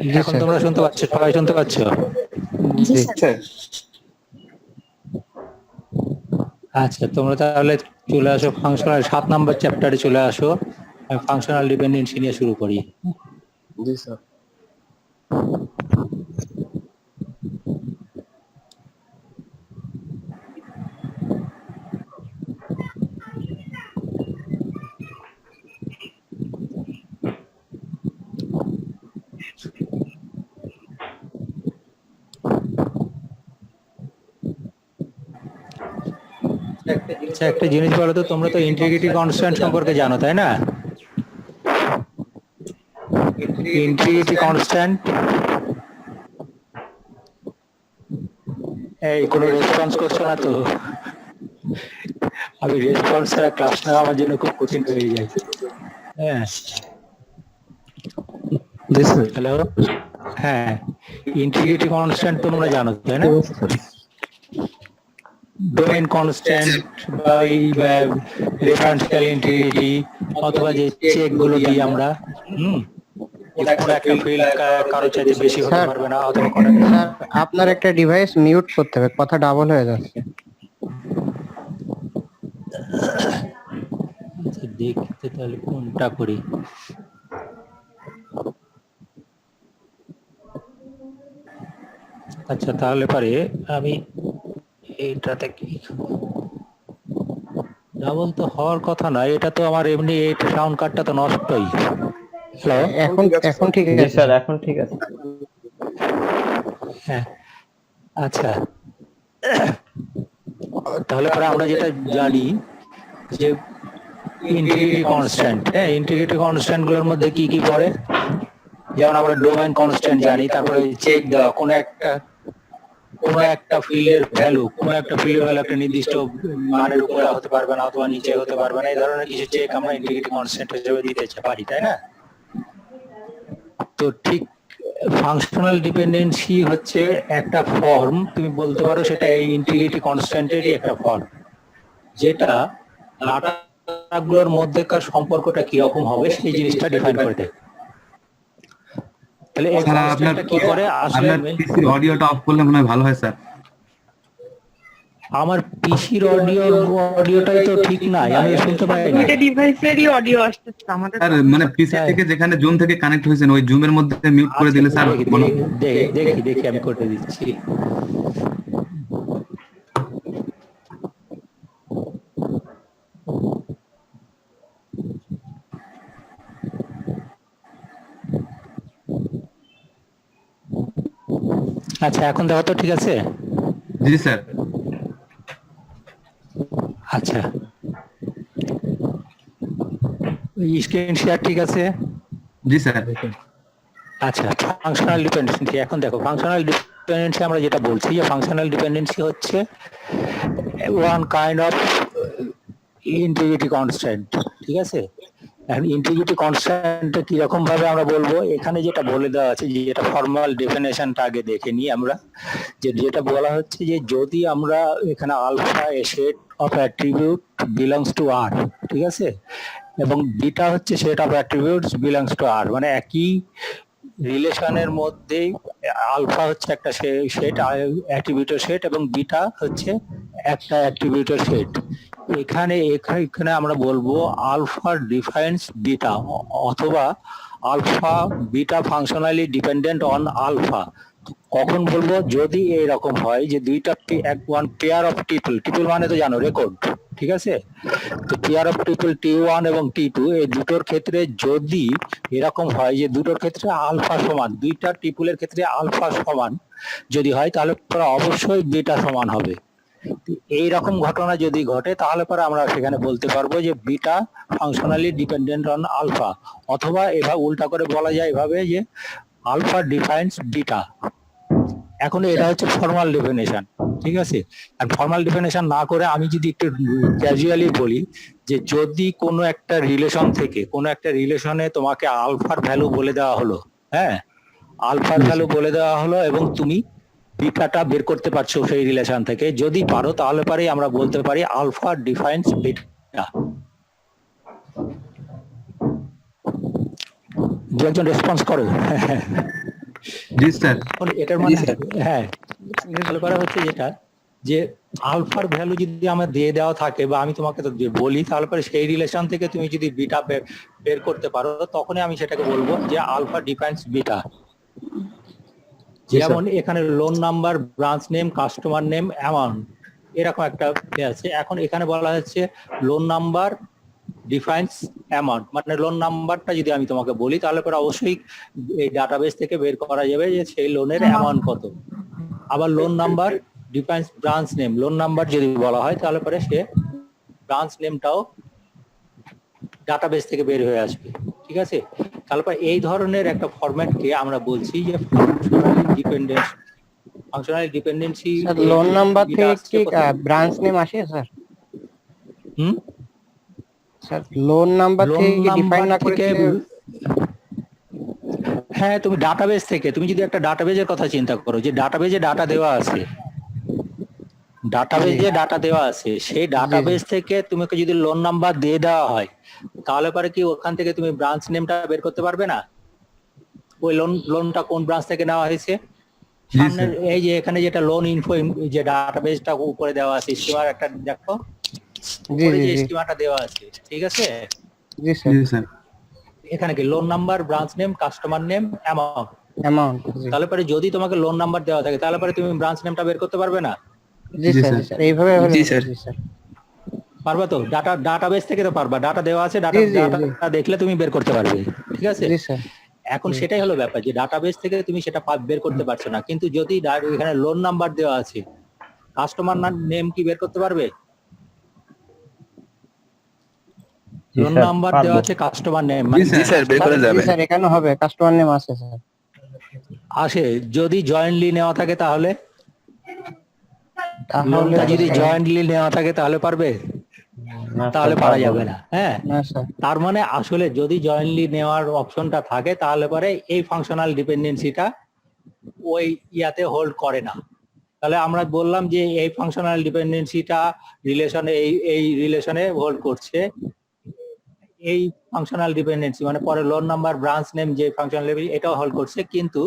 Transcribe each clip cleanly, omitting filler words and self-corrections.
জি এখন স্যার। তোমরা শুনতে পাচ্ছ, সবাই শুনতে পাচ্ছ? জি স্যার আচ্ছা, তোমরা তাহলে চলে আসো ফাংশনাল 7 নম্বর চ্যাপ্টারে চলে আসো। আমি ফাংশনাল ডিপেন্ডেন্সি নিয়ে শুরু করি। জি স্যার আচ্ছা, একটা জিনিস বলো তো, তোমরা তো ইন্টিগ্রিটি কনস্ট্যান্ট সম্পর্কে জানো, তাই না? ইন্টিগ্রিটি কনস্ট্যান্ট, এই কোনো রেসপন্স করছো না তো? আমি রেসপন্স ছাড়া ক্লাস নেওয়া আমার জন্য খুব কঠিন হয়ে যায়। হ্যাঁ, জি স্যার হ্যালো, হ্যাঁ, ইন্টিগ্রিটি কনস্ট্যান্ট তোমরা জানো, তাই না? ডোমেন কনস্ট্যান্ট বা এই রেফারেন্সিয়াল ইন্টিগ্রিটি অথবা যে চেক গুলো দিই আমরা, কোনো একটা ফিল্ড কারো চাইতে বেশি হতে স্যার, পারবে না, অথবা কোনো স্যার আপনার একটা ডিভাইস মিউট করতে হবে, কথা ডাবল হয়ে যাচ্ছে। আচ্ছা, দেখতে তাহলে কোনটা করি। আচ্ছা, তাহলে পারে আমি এইটাতে কি, ডাবল তো হওয়ার কথা না, এটা তো আমার এমনি এই সাউন্ড কার্ডটা তো নষ্টই। হ্যালো, এখন এখন ঠিক জি আছে স্যার, এখন ঠিক আছে। হ্যাঁ, আচ্ছা, তাহলে পরে আমরা যেটা জানি যে ইন্টিগ্রিটি কনস্ট্যান্ট, হ্যাঁ, ইন্টিগ্রিটি কনস্ট্যান্ট গুলোর মধ্যে কি কি পড়ে, যেমন আমরা ডোমেন কনস্ট্যান্ট জানি, তারপরে চেক দেওয়া কোনো একটা ফিল্ডের ভ্যালু, একটা নির্দিষ্ট মানের উপরে হতে পারবে না অথবা নিচে হতে পারবে না, এই ধরনের কিছু চেক আমরা ইন্টিগ্রিটি কনস্ট্যান্ট হিসেবে দিতে পারি, তাই না? তো ঠিক ফাংশনাল ডিপেন্ডেন্সি হচ্ছে একটা ফর্ম, তুমি বলতে পারো সেটা এই ইন্টিগ্রিটি কনস্ট্যান্টেরই একটা ফর্ম, যেটা ডাটাগুলোর মধ্যেকার সম্পর্কটা কি রকম হবে সেই জিনিসটা ডিফাইন করে দেয়। তাহলে এই কনস্ট্যান্টটা কি করে আসলে, আপনার পিসির অডিওটা অফ করলে মনে হয় ভালো হয় স্যার। আমার পিসির অডিওটাই তো ঠিক নাই, আমি শুনতে পাই না। দুইটা ডিভাইসেরই অডিও আসতেছে আমাদের। স্যার মানে পিসি থেকে যেখানে জুম থেকে কানেক্ট হয়েছেন ওই জুমের মধ্যে মিউট করে দিলে স্যার দেখি আমি করে দিচ্ছি। আচ্ছা, এখন দেখো তো ঠিক আছে? জি স্যার। আচ্ছা, স্ক্রিন শেয়ার ঠিক আছে? জি স্যার। আচ্ছা, ফাংশনাল ডিপেন্ডেন্সি, এখন দেখো ফাংশনাল ডিপেন্ডেন্সি আমরা যেটা বলছি যে ফাংশনাল ডিপেন্ডেন্সি হচ্ছে one kind of integrity constant, ঠিক আছে? এখন ইন্টিগ্রিটি কনস্ট্যান্টটা কিরকম ভাবে আমরা বলবো, এখানে যেটা বলে দেওয়া আছে, যেটা ফর্মাল ডেফিনেশনটা আগে দেখে নিই আমরা, যেটা বলা হচ্ছে যে যদি আমরা এখানে alpha a set of attribute belongs to R, ঠিক আছে, এবং বিটা হচ্ছে set of attributes belongs to R, মানে একই রিলেশনের মধ্যে আলফা হচ্ছে একটা সেট, অ্যাট্রিবিউটের সেট, এবং বিটা হচ্ছে একটা অ্যাট্রিবিউটের সেট। এখানে আমরা বলবো আলফা ডিফাইন্স বিটা, অথবা alpha beta functionally dependent on alpha. কখন বলবো, যদি এরকম হয় যে দুইটা ওয়ান পেয়ার অফ টিপল মানে তো জানো রেকর্ড, ঠিক আছে? তো পেয়ার অফ টিপল T1 এবং T2 এই দুটোর ক্ষেত্রে যদি এরকম হয় যে দুটোর ক্ষেত্রে আলফা সমান, দুইটা টিপুলের ক্ষেত্রে আলফা সমান যদি হয়, তাহলে পরে অবশ্যই বিটা সমান হবে। এইরকম ঘটনা যদি ঘটে তাহলে পরে আমরা সেখানে বলতে পারবো যে beta functionally dependent on alpha, অথবা এভাবে উল্টা করে বলা যায় এভাবে যে আলফা ডিফাইন্স বিটা। এখন এটা হচ্ছে ফর্মাল ডেফিনেশন, ঠিক আছে? আর ফর্মাল ডেফিনেশন না করে আমি যদি একটু ক্যাজুয়ালি বলি যে যদি কোনো একটা রিলেশন থেকে কোনো একটা রিলেশনে তোমাকে আলফার ভ্যালু বলে দেওয়া হলো, হ্যাঁ, আলফার ভ্যালু বলে দেওয়া হলো এবং তুমি বিটাটা বের করতে পারছো সেই রিলেশন থেকে, যদি পারো তাহলে পারে আমরা বলতে পারি আলফা ডিফাইন্স বিটা। দু একজন রেসপন্স করো। জি স্যার। এখন এটার মানে হ্যাঁ ভালো করা হচ্ছে যেটা যে আলফার ভ্যালু যদি আমার দিয়ে দেওয়া থাকে বা আমি তোমাকে তো বলি, তাহলে পরে সেই রিলেশন থেকে তুমি যদি বিটা বের করতে পারো, তখনই আমি সেটাকে বলবো যে আলফা ডিফাইন্স বিটা। জি স্যার। যেমন এখানে loan number, branch name, customer name, amount, এরকম একটা আছে। এখন এখানে বলা হচ্ছে লোন নাম্বার ডিফাইন্স অ্যামাউন্ট, মানে লোন নাম্বারটা যদি আমি তোমাকে বলি তাহলে পরে অবশ্যই এই ডাটাবেস থেকে বের করা যাবে যে সেই লোনের অ্যামাউন্ট কত। আবার loan number defines branch name, loan number যদি বলা হয় তাহলে পরে সে ব্রাঞ্চ নেমটাও ডাটাবেস থেকে বের হয়ে আসবে। ঠিক আছে, তারপর এই ধরনের একটা ফরম্যাটকে আমরা বলছি যে functionally dependency. Functionally dependency sir loan number থেকে কি ব্রাঞ্চ নেম আসে স্যার? হুম, স্যার লোন নাম্বার লোন থেকে কি ডিফাইন না নাম্বার করে থেকে হ্যাঁ, তুমি ডাটাবেস থেকে, তুমি যদি একটা ডাটাবেজের কথা চিন্তা করো যে ডাটাবেজে ডাটা দেওয়া আছে, ডাটাবেজে ডাটা দেওয়া আছে, সেই ডাটাবেস থেকে তোমাকে যদি লোন নাম্বার দিয়ে দেওয়া হয় তাহলে পরে কি ওখান থেকে তুমি ব্রাঞ্চ নেমটা বের করতে পারবে না? ওই লোনটা কোন ব্রাঞ্চ থেকে নেওয়া হয়েছে? জি সামনে স্যার। এই যে এখানে যেটা লোন ইনফো যে ডাটাবেসটা উপরে দেওয়া আছে, স্কিমার একটা দেখো, জি উপরে জি যে জি স্কিমাটা দেওয়া আছে, ঠিক আছে, জি স্যার। জি স্যার। এখানে কি loan number, branch name, customer name, amount. Amount জি তাহলে পরে যদি তোমাকে লোন নাম্বার দেওয়া থাকে তাহলে পরে তুমি ব্রাঞ্চ নেমটা বের করতে পারবে না? জি জি স্যার। স্যার। জি স্যার, এইভাবে হলে জি হবে। স্যার। জি স্যার। পারবা তো? ডাটাবেস থেকে তো পারবা, ডাটা দেওয়া আছে, জি জি জি ডাটা দেখলে তুমি বের করতে পারবে। ঠিক আছে, জি স্যার। এখন জি। সেটাই হলো ব্যাপার যে ডাটাবেস থেকে তুমি সেটা বের করতে পারছো না, কিন্তু যদি এখানে লোন নাম্বার দেওয়া আছে, কাস্টমার নেম কি বের করতে পারবে? জি লোন স্যার, নাম্বার পারবো। দেওয়া আছে, কাস্টমার নেম জি জি স্যার, বের করা জি যাবে। স্যার, এখানে হবে, কাস্টমার নেম আছে স্যার। আসে। যদি জয়েন্টলি নেওয়া থাকে তাহলে, তাহলে লোনটা যদি স্যার জয়েন্টলি নেওয়া থাকে তাহলে পারবে? না তাহলে স্যার, পারা পারবো যাবে না। না। হ্যাঁ, না স্যার। তার মানে আসলে যদি জয়েন্টলি নেওয়ার অপশনটা থাকে তাহলে পরে এই ফাংশনাল ডিপেন্ডেন্সিটা ওই ইয়াতে হোল্ড করে না। তাহলে আমরা বললাম যে এই ফাংশনাল ডিপেন্ডেন্সিটা রিলেশনে এই রিলেশনে হোল্ড করছে। এই ফাংশনাল ডিপেন্ডেন্সি মানে পরে লোন নাম্বার, ব্রাঞ্চ নেম যে ফাংশনাল এটাও হোল্ড করছে, কিন্তু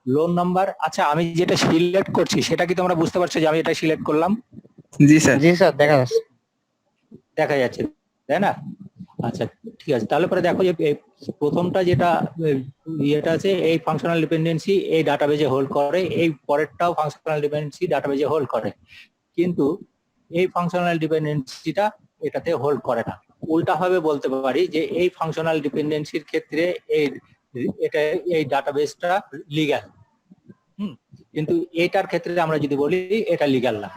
লোন নাম্বার, আচ্ছা আমি যেটা সিলেক্ট করছি সেটা কি তোমরা বুঝতে পারছো যে আমি এটা সিলেক্ট করলাম? জি স্যার। জি স্যার, দেখা যাচ্ছে। দেখা যাচ্ছে তাই না? আচ্ছা ঠিক আছে, তাহলে পরে দেখো যে এই প্রথমটা যেটা ইয়েটা আছে, এই ফাংশনাল ডিপেন্ডেন্সি এই ডাটাবেজে হোল্ড করে, এই পরেরটাও ফাংশনাল ডিপেন্ডেন্সি ডাটাবেজে হোল্ড করে, কিন্তু এই ফাংশনাল ডিপেন্ডেন্সিটা এটাতে হোল্ড করে না। উল্টা ভাবে বলতে পারি যে এই ফাংশনাল ডিপেন্ডেন্সির ক্ষেত্রে এটা এই ডাটাবেসটা লিগ্যাল, কিন্তু এটার ক্ষেত্রে আমরা যদি বলি এটা লিগ্যাল না।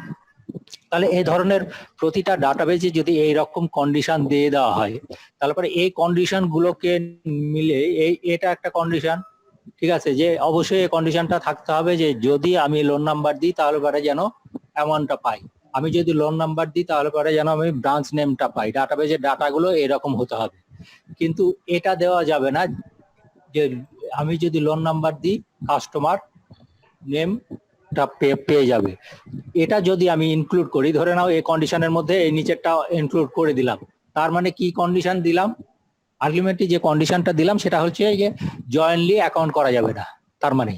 তাহলে এই ধরনের প্রতিটা ডাটাবেজে যদি এই রকম কন্ডিশন দিয়ে দেওয়া হয় তারপরে এই কন্ডিশন গুলোকে মিলে এটা একটা কন্ডিশন, ঠিক আছে, যে অবশ্যই এই কন্ডিশনটা থাকতে হবে যে যদি আমি লোন নাম্বার দিই তাহলে পরে যেন অ্যামাউন্টটা পাই, আমি যদি লোন নাম্বার দিই তাহলে পরে যেন আমি ব্রাঞ্চ নেমটা পাই, ডাটাবেজের ডাটাগুলো এরকম হতে হবে। কিন্তু এটা দেওয়া যাবে না যে আমি যদি লোন নাম্বার দিই কাস্টমার নেমটা পেয়ে যাবে। এটা যদি আমি ইনক্লুড করি, ধরে নাও এই কন্ডিশনের মধ্যে এই নিচেরটা ইনক্লুড করে দিলাম, তার মানে কি কন্ডিশন দিলাম? আলটিমেটলি যে কন্ডিশনটা দিলাম সেটা হচ্ছে যে জয়েন্টলি অ্যাকাউন্ট করা যাবে না, তার মানে,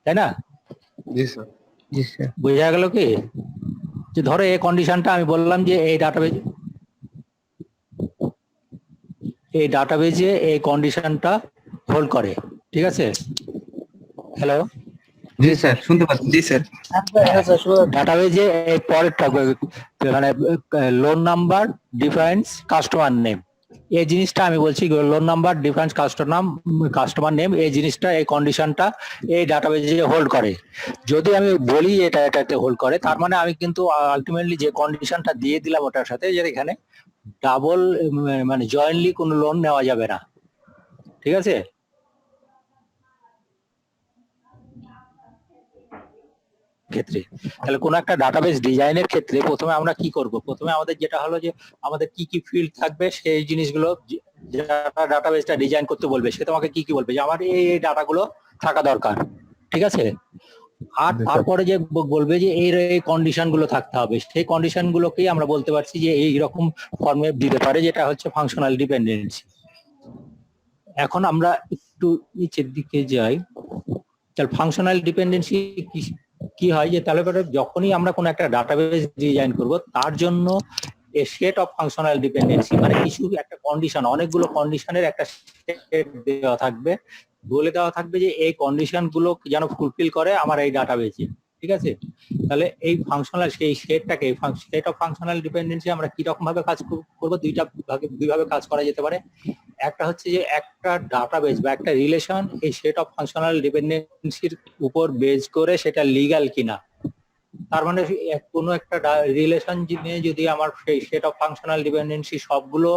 তাই না? জি স্যার। জি স্যার। বোঝা গেল কি? যে ধরো এই কন্ডিশনটা আমি বললাম যে এই ডাটাবেজে এই কন্ডিশনটা হোল্ড করে, ঠিক আছে? হ্যালো, জি স্যার, শুনতে পাচ্ছি। জি স্যার। ডাটাবেজে এই পরেরটা মানে loan number difference customer name, এই জিনিসটা আমি বলছি loan number difference customer name, এই জিনিসটা এই কন্ডিশনটা এই ডাটাবেজে হোল্ড করে। যদি আমি বলি এটাতে হোল্ড করে, তার মানে আমি কিন্তু আলটিমেটলি যে কন্ডিশনটা দিয়ে দিলাম ওটার সাথে, যে এখানে ডাবল মানে জয়েন্টলি কোনো লোন নেওয়া যাবে না, ঠিক আছে? ক্ষেত্রে তাহলে কোন একটা ডাটাবেস ডিজাইনের ক্ষেত্রে প্রথমে আমরা কি করব? প্রথমে আমাদের যেটা হলো যে আমাদের কি কি ফিল্ড থাকবে সেই জিনিসগুলো যারা ডাটাবেসটা ডিজাইন করতে বলবে সে তোমাকে কি কি বলবে যে আমার এই ডাটাগুলো থাকা দরকার, ঠিক আছে? আর তারপরে যে বলবে যে এই কন্ডিশন গুলো থাকতে হবে, সেই কন্ডিশন গুলোকেই আমরা বলতে পারছি যে এই রকম ফর্মে দিতে পারে, যেটা হচ্ছে ফাংশনাল ডিপেন্ডেন্সি। এখন আমরা একটু নিচের দিকে যাই, তাহলে ফাংশনাল ডিপেন্ডেন্সি কি হয় যে তাহলে পরে যখনই আমরা কোনো একটা ডাটাবেস ডিজাইন করব তার জন্য এ সেট অফ ফাংশনাল ডিপেন্ডেন্সি মানে কিছু একটা কন্ডিশন, অনেকগুলো কন্ডিশনের একটা সেট দেওয়া থাকবে, বলে দেওয়া থাকবে যে এই কন্ডিশন গুলো যেন ফুলফিল করে আমার এই ডাটাবেসে, ঠিক আছে? তাহলে এই ফাংশনাল সেই সেটটাকে সেট অফ ফাংশনাল ডিপেন্ডেন্সি আমরা কি রকম ভাবে কাজ করব, দুইভাবে কাজ করা যেতে পারে। একটা হচ্ছে যে একটা ডাটাবেস বা একটা রিলেশন এই সেট অফ ফাংশনাল ডিপেন্ডেন্সির উপর বেজ করে সেটা লিগ্যাল কিনা, তার মানে কোনো একটা রিলেশন নিয়ে যদি আমার সেই সেট অফ ফাংশনাল ডিপেন্ডেন্সি সবগুলো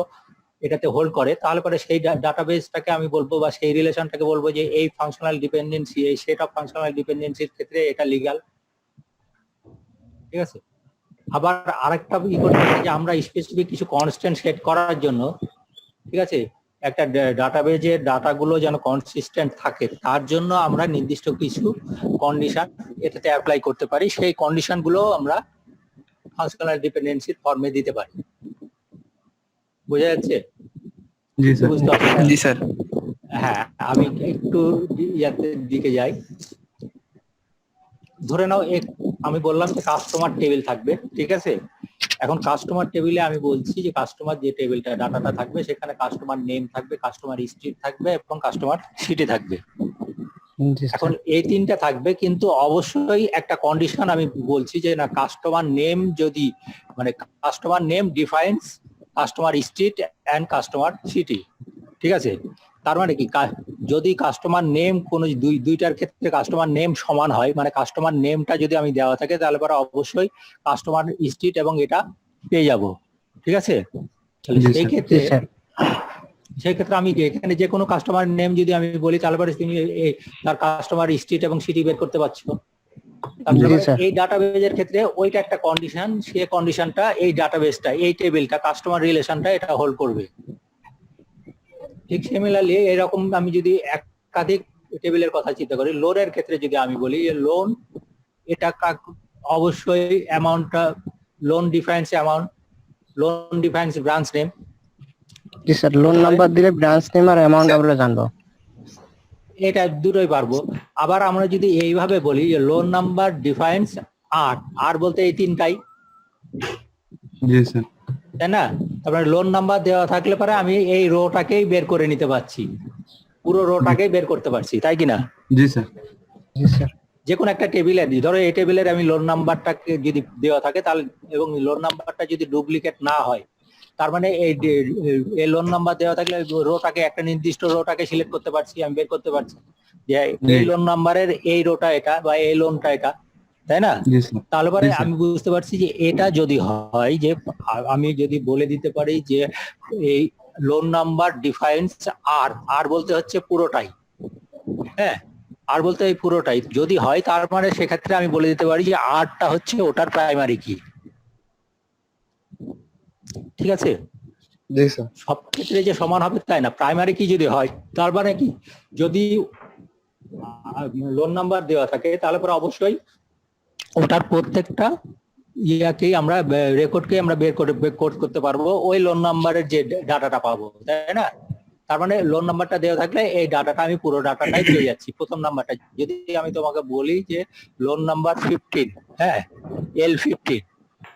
এটাতে হোল্ড করে তাহলে পরে সেই ডাটাবেসটাকে আমি বলবো বা সেই রিলেশনটাকে বলবো যে এই ফাংশনাল ডিপেন্ডেন্সি এই সেট অফ ফাংশনাল ডিপেন্ডেন্সির ক্ষেত্রে এটা লিগ্যাল, ঠিক আছে? আবার আরেকটা ই করতে পারি যে আমরা স্পেসিফিক কিছু কনস্ট্যান্ট সেট করার জন্য, ঠিক আছে, একটা ডাটাবেজের ডাটাগুলো যেন কনসিস্টেন্ট থাকে তার জন্য আমরা নির্দিষ্ট কিছু কন্ডিশন এটাতে অ্যাপ্লাই করতে পারি, সেই কন্ডিশনগুলো আমরা ফাংশনাল ডিপেন্ডেন্সির ফর্মে দিতে পারি। বোঝা যাচ্ছে? জি স্যার। বুঝতে পারছেন? জি স্যার। হ্যাঁ, আমি একটু ইয়াতে দিকে যাই। ধরে নাও আমি বললাম যে কাস্টমার টেবিল থাকবে, ঠিক আছে? এখন কাস্টমার টেবিলে আমি বলছি যে কাস্টমার যে টেবিলটা ডাটাটা থাকবে সেখানে কাস্টমার নেম থাকবে, কাস্টমার স্ট্রিট থাকবে এবং কাস্টমার সিটি থাকবে। জি এখন স্যার। এই তিনটা থাকবে, কিন্তু অবশ্যই একটা কন্ডিশন আমি বলছি যে না, কাস্টমার নেম যদি মানে customer name defines customer street and customer city, ঠিক আছে? তার মানে কি, যদি কাস্টমার নেম কোনো দুইটার ক্ষেত্রে কাস্টমার নেম সমান হয়, মানে কাস্টমার নেমটা যদি আমি দেওয়া থাকে তাহলে পরে অবশ্যই কাস্টমার স্ট্রিট এবং এটা পেয়ে যাব, ঠিক আছে? তাহলে জি সেই স্যার। ক্ষেত্রে জি স্যার। সেই ক্ষেত্রে আমি এখানে যে কোনো কাস্টমার নেম যদি আমি বলি তাহলে পরে তুমি তার কাস্টমার স্ট্রিট এবং সিটি বের করতে পারছো। তারপরে জি স্যার। এই ডাটাবেজের ক্ষেত্রে ওইটা একটা কন্ডিশন, সে কন্ডিশনটা এই ডাটাবেসটা এই টেবিলটা কাস্টমার রিলেশনটা এটা হোল্ড করবে। ঠিক সিমিলারলি এরকম আমি যদি একাধিক টেবিলের কথা চিন্তা করি, লোনের ক্ষেত্রে যদি আমি বলি লোন, এটা অবশ্যই অ্যামাউন্টটা loan difference amount, loan difference branch name. জি স্যার, লোন নাম্বার দিলে ব্রাঞ্চ নেম আর অ্যামাউন্ট আমরা জানবো। এটা দুটোই পারবো। আবার আমরা যদি এইভাবে বলি যে লোন নাম্বার ডিফারেন্স আর বলতে এই তিনটাই, জি স্যার। তাই না? তারপরে লোন নাম্বার দেওয়া থাকলে পরে আমি এই রোটাকেই বের করে নিতে পারছি, পুরো রোটাকেই বের করতে পারছি, তাই কিনা? জি স্যার। জি স্যার। যে কোনো একটা টেবিলের, ধরো এই টেবিলের আমি লোন নাম্বারটাকে যদি দেওয়া থাকে তাহলে এবং লোন নাম্বারটা যদি ডুপ্লিকেট না হয়, তার মানে এই লোন নাম্বার দেওয়া থাকলে রোটাকে একটা নির্দিষ্ট রোটাকে সিলেক্ট করতে পারছি, আমি বের করতে পারছি যে এই লোন নাম্বারের এই রোটা এটা বা এই লোনটা এটা, তাই না? জি স্যার। তাহলে পরে জি স্যার। আমি বুঝতে পারছি যে এটা যদি হয় যে আমি যদি বলে দিতে পারি যে এই লোন নাম্বার ডিফাইন্স আর বলতে হচ্ছে পুরোটাই, হ্যাঁ, আর বলতে এই পুরোটাই যদি হয় তার মানে সেক্ষেত্রে আমি বলে দিতে পারি যে আরটা হচ্ছে ওটার প্রাইমারি কি, ঠিক আছে? জি স্যার। সব ক্ষেত্রে যে সমান হবে তাই না, প্রাইমারি কি যদি হয় তার মানে কি, যদি লোন নাম্বার দেওয়া থাকে তাহলে পরে অবশ্যই ওটার প্রত্যেকটা ইয়াকেই আমরা রেকর্ডকে আমরা বের করতে পারবো ওই লোন নাম্বারের যে ডাটাটা পাবো, তাই না? তার মানে লোন নাম্বারটা দেওয়া থাকলে এই ডাটাটা আমি পুরো ডাটাটাই পেয়ে যাচ্ছি। প্রথম নাম্বারটা যদি আমি তোমাকে বলি যে লোন নাম্বার 15, হ্যাঁ, L15,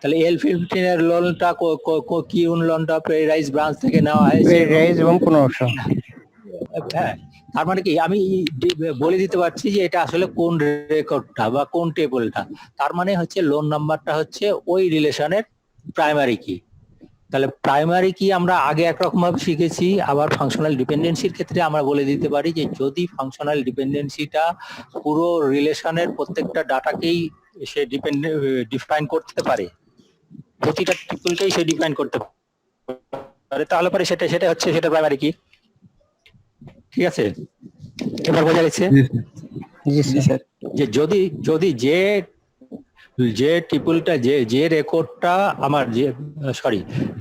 তাহলে L15 এর লোনটা কি লোনটা প্রেরাইজ ব্রাঞ্চ থেকে নেওয়া হয়েছে রেজ এবং 1500। হ্যাঁ, তার মানে কি আমি বলে দিতে পারছি যে এটা আসলে কোন রেকর্ডটা বা কোন টেবিলটা, তার মানে হচ্ছে লোন নাম্বারটা হচ্ছে ওই রিলেশনের প্রাইমারি কি। তাহলে প্রাইমারি কি আমরা আগে একরকম ভাবে শিখেছি, আবার ফাংশনাল ডিপেন্ডেন্সির ক্ষেত্রে আমরা বলে দিতে পারি যে যদি ফাংশনাল ডিপেন্ডেন্সিটা পুরো রিলেশনের প্রত্যেকটা ডাটাকেই সে ডিফাইন করতে পারে, প্রতিটা টিপলকেই সে ডিফাইন করতে পারে, তাহলে পরে সেটা হচ্ছে সেটা প্রাইমারি কি, ঠিক আছে? এবার বোঝা গেছে জি স্যার। জি জি স্যার। স্যার। যে যদি যে টিপলটা যে রেকর্ডটা আমার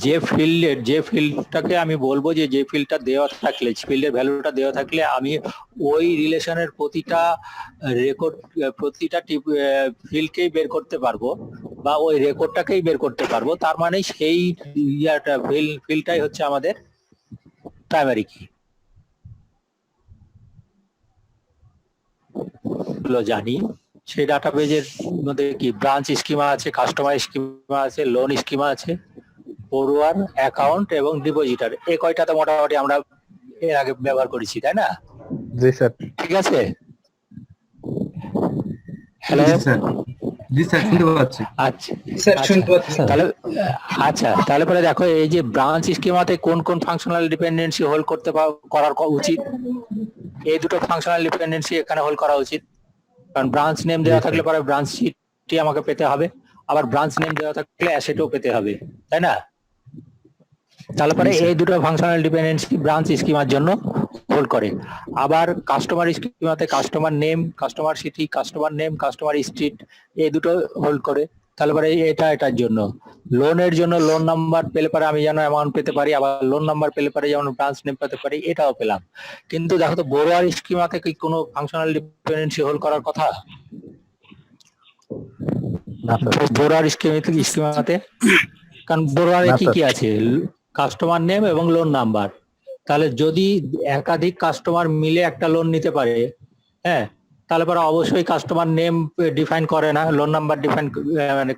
যে ফিল্ডটাকে আমি বলবো যে ফিল্ডটা দেওয়া থাকলে, ফিল্ডের ভ্যালুটা দেওয়া থাকলে আমি ওই রিলেশনের প্রতিটা রেকর্ড প্রতিটা ফিল্ডকেই বের করতে পারবো বা ওই রেকর্ডটাকেই বের করতে পারবো, তার মানে সেই ইয়াটা ফিল্ডটাই হচ্ছে আমাদের প্রাইমারি কি। গুলো জানি সেই ডাটাবেজের মধ্যে কি ব্রাঞ্চ স্কিমা আছে, কাস্টমার স্কিমা আছে, লোন স্কিমা আছে, পড়ুয়ার, অ্যাকাউন্ট এবং ডিপোজিটার। এই কয়টাতে মোটামুটি আমরা এর আগে ব্যবহার করেছি, তাই না? জি স্যার। ঠিক আছে। হ্যালো, জি স্যার, জি স্যার শুনতে পাচ্ছি। আচ্ছা স্যার শুনতে পাচ্ছি স্যার। তাহলে তাহলে পরে দেখো এই যে ব্রাঞ্চ স্কিমাতে কোন কোন ফাংশনাল ডিপেন্ডেন্সি হোল্ড করতে করার উচিত, এই দুটো ফাংশনাল ডিপেন্ডেন্সি এখানে হোল্ড করা উচিত। কারণ ব্রাঞ্চ নেম দেওয়া থাকলে পরে ব্রাঞ্চ শিটটি আমাকে পেতে হবে, আবার ব্রাঞ্চ নেম দেওয়া থাকলে অ্যাসেটও পেতে হবে, তাই না? তাহলে পরে এই দুটো ফাংশনাল ডিপেন্ডেন্সি ব্রাঞ্চ স্কিমার জন্য হোল্ড করে। আবার কাস্টমার স্কিমাতে customer name, customer city, customer name, customer street এই দুটো হোল্ড করে। তাহলে পরে এটার জন্য লোনের জন্য লোন নাম্বার পেলে পরে আমি যেন অ্যামাউন্ট পেতে পারি, আবার লোন নাম্বার পেলে পরে যেমন ব্রাঞ্চ নেম পেতে পারি, এটাও পেলাম। কিন্তু দেখো তো বড়োয়ার স্কিমাতে কি কোনো ফাংশনাল ডিপেন্ডেন্সি হোল্ড করার কথা? বড়োয়ার স্কিমাতে কারণ বড়োয়ারে কি কি আছে, কাস্টমার নেম এবং লোন নাম্বার। তাহলে যদি একাধিক কাস্টমার মিলে একটা লোন নিতে পারে, হ্যাঁ, তাহলে পরে অবশ্যই কাস্টমার নেম ডিফাইন করে না, লোন নাম্বার ডিফাইন, মানে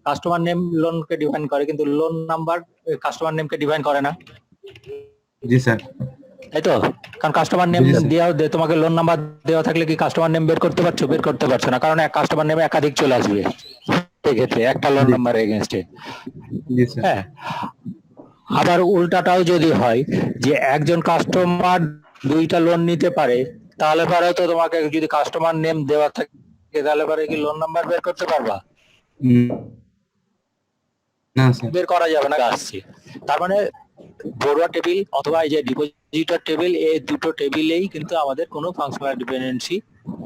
কাস্টমার নেম লোনকে ডিফাইন করে কিন্তু লোন নাম্বার কাস্টমার নেমকে ডিফাইন করে না। জি স্যার। তাই তো? কারণ কাস্টমার নেম দেওয়া, তোমাকে লোন নাম্বার দেওয়া থাকলে কি কাস্টমার নেম বের করতে পারছো? বের করতে পারছো না, কারণ এক কাস্টমার নেমে একাধিক চলে আসবে সেক্ষেত্রে একটা লোন নাম্বার এগেনস্টে। জি স্যার। হ্যাঁ, আবার উল্টাটাও যদি হয় যে একজন কাস্টমার দুইটা লোন নিতে পারে, তাহলে পরে তো তোমাকে যদি কাস্টমার নেম দেওয়া থাকে তাহলে পরে কি লোন নাম্বার বের করতে পারবা? না স্যার। বের করা যাবে না, আসছে। তার মানে বড়ুয়া টেবিল অথবা এই যে ডিপোজিটর টেবিল, এই দুটো টেবিলেই কিন্তু আমাদের কোনো ফাংশনাল ডিপেন্ডেন্সি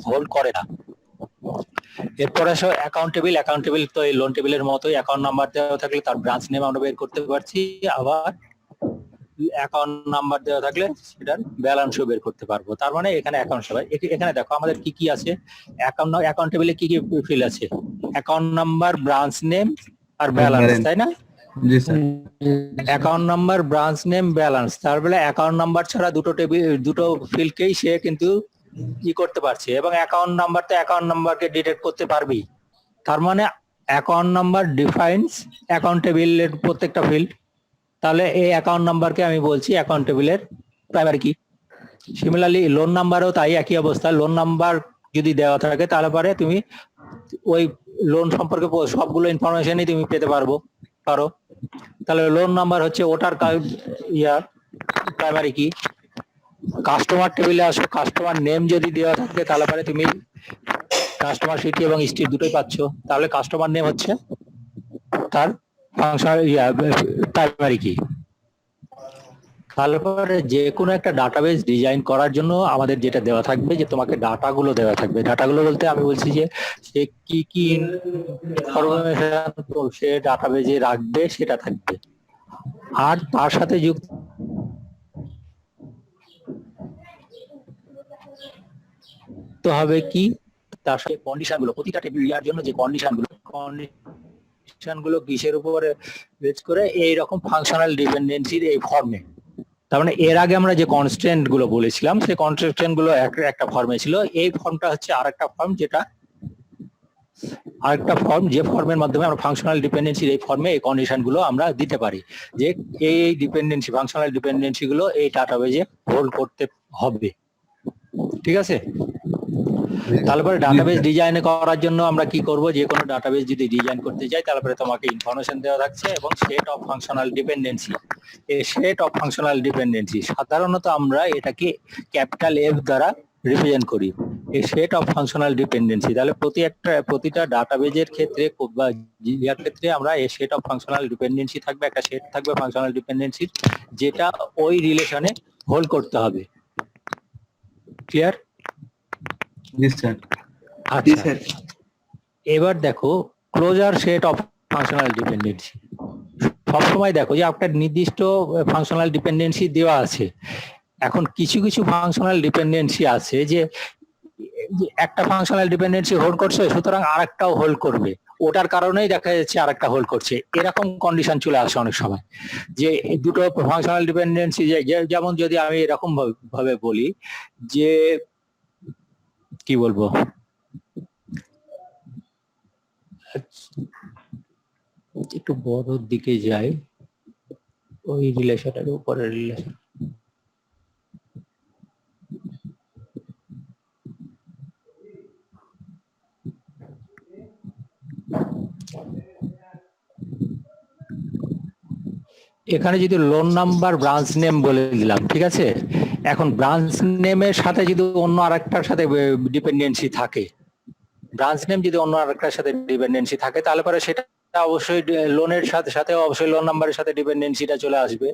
হোল্ড করে না। এরপরে আসো অ্যাকাউন্ট টেবিল। অ্যাকাউন্ট টেবিল তো এই লোন টেবিলের মতোই, অ্যাকাউন্ট নাম্বার দেওয়া থাকলে তার ব্রাঞ্চ নেম আমরা বের করতে পারছি, আবার অ্যাকাউন্ট নাম্বার দেওয়া থাকলে সেটার ব্যালেন্সও বের করতে পারবো। তার মানে এখানে অ্যাকাউন্ট সবাই এখানে দেখো আমাদের কি কি আছে, অ্যাকাউন্ট টেবিলে কি কি ফিল্ড আছে, অ্যাকাউন্ট নাম্বার, ব্রাঞ্চ নেম আর ব্যালেন্স, তাই না? জি sir. Account number, branch name, balance. তারপরে অ্যাকাউন্ট নাম্বার ছাড়া দুটো ফিল্ডকেই সে কিন্তু কি করতে পারছে, এবং অ্যাকাউন্ট নাম্বারতে অ্যাকাউন্ট নাম্বারকে ডিটেক্ট করতে পারবি। তার মানে অ্যাকাউন্ট নাম্বার ডিফাইন্স অ্যাকাউন্ট টেবিলের প্রত্যেকটা ফিল্ড। তাহলে এই অ্যাকাউন্ট নাম্বারকে আমি বলছি অ্যাকাউন্ট টেবিলের প্রাইমারি কি। সিমিলারলি লোন নাম্বারও তাই, একই অবস্থা। লোন নাম্বার যদি দেওয়া থাকে তাহলে পরে তুমি ওই লোন সম্পর্কে সবগুলো ইনফরমেশনই তুমি পেতে পারো। তাহলে লোন নাম্বার হচ্ছে ওটার প্রাইমারি কি। কাস্টমার টেবিলে আসো, কাস্টমার নেম যদি দেওয়া থাকে তাহলে পরে তুমি কাস্টমার সিটি এবং স্ট্রিট দুটোই পাচ্ছ। তাহলে কাস্টমার নেম হচ্ছে তার ফাংশনাল প্রাইমারি কি। তারপরে যে কোনো একটা ডাটাবেস ডিজাইন করার জন্য আমাদের যেটা দেওয়া থাকবে, যে তোমাকে ডাটাগুলো দেওয়া থাকবে। ডাটাগুলো বলতে আমি বলছি যে সে কি কি ইনফরমেশন সে ডাটাবেজে রাখবে সেটা থাকবে, আর তার সাথে যুক্ত হবে কি, তার সাথে কন্ডিশন গুলো, প্রতিটা টেবিল ইয়ার জন্য যে কন্ডিশন গুলো কিসের উপরে বেস করে এইরকম ফাংশনাল ডিপেন্ডেন্সির এই ফর্মে। তার মানে এর আগে আমরা যে কনস্ট্যান্ট গুলো বলেছিলাম সেই কনস্ট্যান্ট গুলো একটা ফর্মে ছিল, এই ফর্মটা হচ্ছে আরেকটা ফর্ম, যে ফর্মের মাধ্যমে আমরা ফাংশনাল ডিপেন্ডেন্সির এই ফর্মে এই কন্ডিশন গুলো আমরা দিতে পারি, যে এই ডিপেন্ডেন্সি ফাংশনাল ডিপেন্ডেন্সি গুলো এই ডাটাবেজে হোল্ড করতে হবে। ঠিক আছে? তারপরে ডাটাবেস ডিজাইন করার জন্য আমরা কি করব, যে কোনো ডাটাবেস যদি ডিজাইন করতে যাই তারপরে তোমাকে ইনফরমেশন দেওয়া থাকছে এবং সেট অফ ফাংশনাল ডিপেন্ডেন্সি। এই সেট অফ ফাংশনাল ডিপেন্ডেন্সি সাধারণত আমরা এটাকে ক্যাপিটাল এফ দ্বারা রিপ্রেজেন্ট করি, এই সেট অফ ফাংশনাল ডিপেন্ডেন্সি। তাহলে প্রতিটা ডাটাবেজের ক্ষেত্রে বা ইয়ার ক্ষেত্রে আমরা এই সেট অফ ফাংশনাল ডিপেন্ডেন্সি থাকবে, একটা সেট থাকবে ফাংশনাল ডিপেন্ডেন্সির, যেটা ওই রিলেশনে হোল্ড করতে হবে। ক্লিয়ার? জি স্যার। আচ্ছা, এবার দেখো closure set of functional dependency. সবসময় দেখো যে একটা নির্দিষ্ট ফাংশনাল ডিপেন্ডেন্সি দেওয়া আছে। এখন কিছু কিছু ফাংশনাল ডিপেন্ডেন্সি আছে যে একটা ফাংশনাল ডিপেন্ডেন্সি হোল্ড করছে, সুতরাং আরেকটাও হোল্ড করবে, ওটার কারণেই দেখা যাচ্ছে আরেকটা হোল্ড করছে। এরকম কন্ডিশন চলে আসে অনেক সময়, যে দুটো ফাংশনাল ডিপেন্ডেন্সি, যেমন যদি আমি এরকম ভাবে বলি যে কি বলবো, একটু বড়র দিকে যাই, ওই রিলেশনের উপরের রিলেশন। এখানে যদি লোন নাম্বার ব্রাঞ্চ নেম বলে দিলাম, ঠিক আছে। এখন ব্রাঞ্চ নেমের সাথে যদি অন্য আরেকটার সাথে ডিপেন্ডেন্সি থাকে, ব্রাঞ্চ নেম যদি অন্য আরেকটার সাথে ডিপেন্ডেন্সি থাকে, তাহলে পরে সেটা অবশ্যই লোনের সাথে সাথে অবশ্যই লোন নাম্বারের সাথে ডিপেন্ডেন্সিটা চলে আসবে।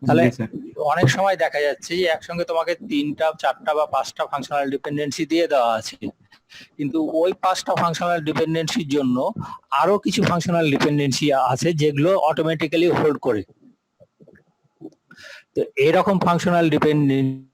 তাহলে জি স্যার। অনেক সময় দেখা যাচ্ছে যে একসঙ্গে তোমাকে 3টা 4টা বা 5টা ফাংশনাল ডিপেন্ডেন্সি দিয়ে দেওয়া আছে, কিন্তু ওই 5টা ফাংশনাল ডিপেন্ডেন্সির জন্য আরো কিছু ফাংশনাল ডিপেন্ডেন্সি আছে যেগুলো অটোমেটিক্যালি হোল্ড করে। তো এরকম ফাংশনাল ডিপেন্ডেন্সি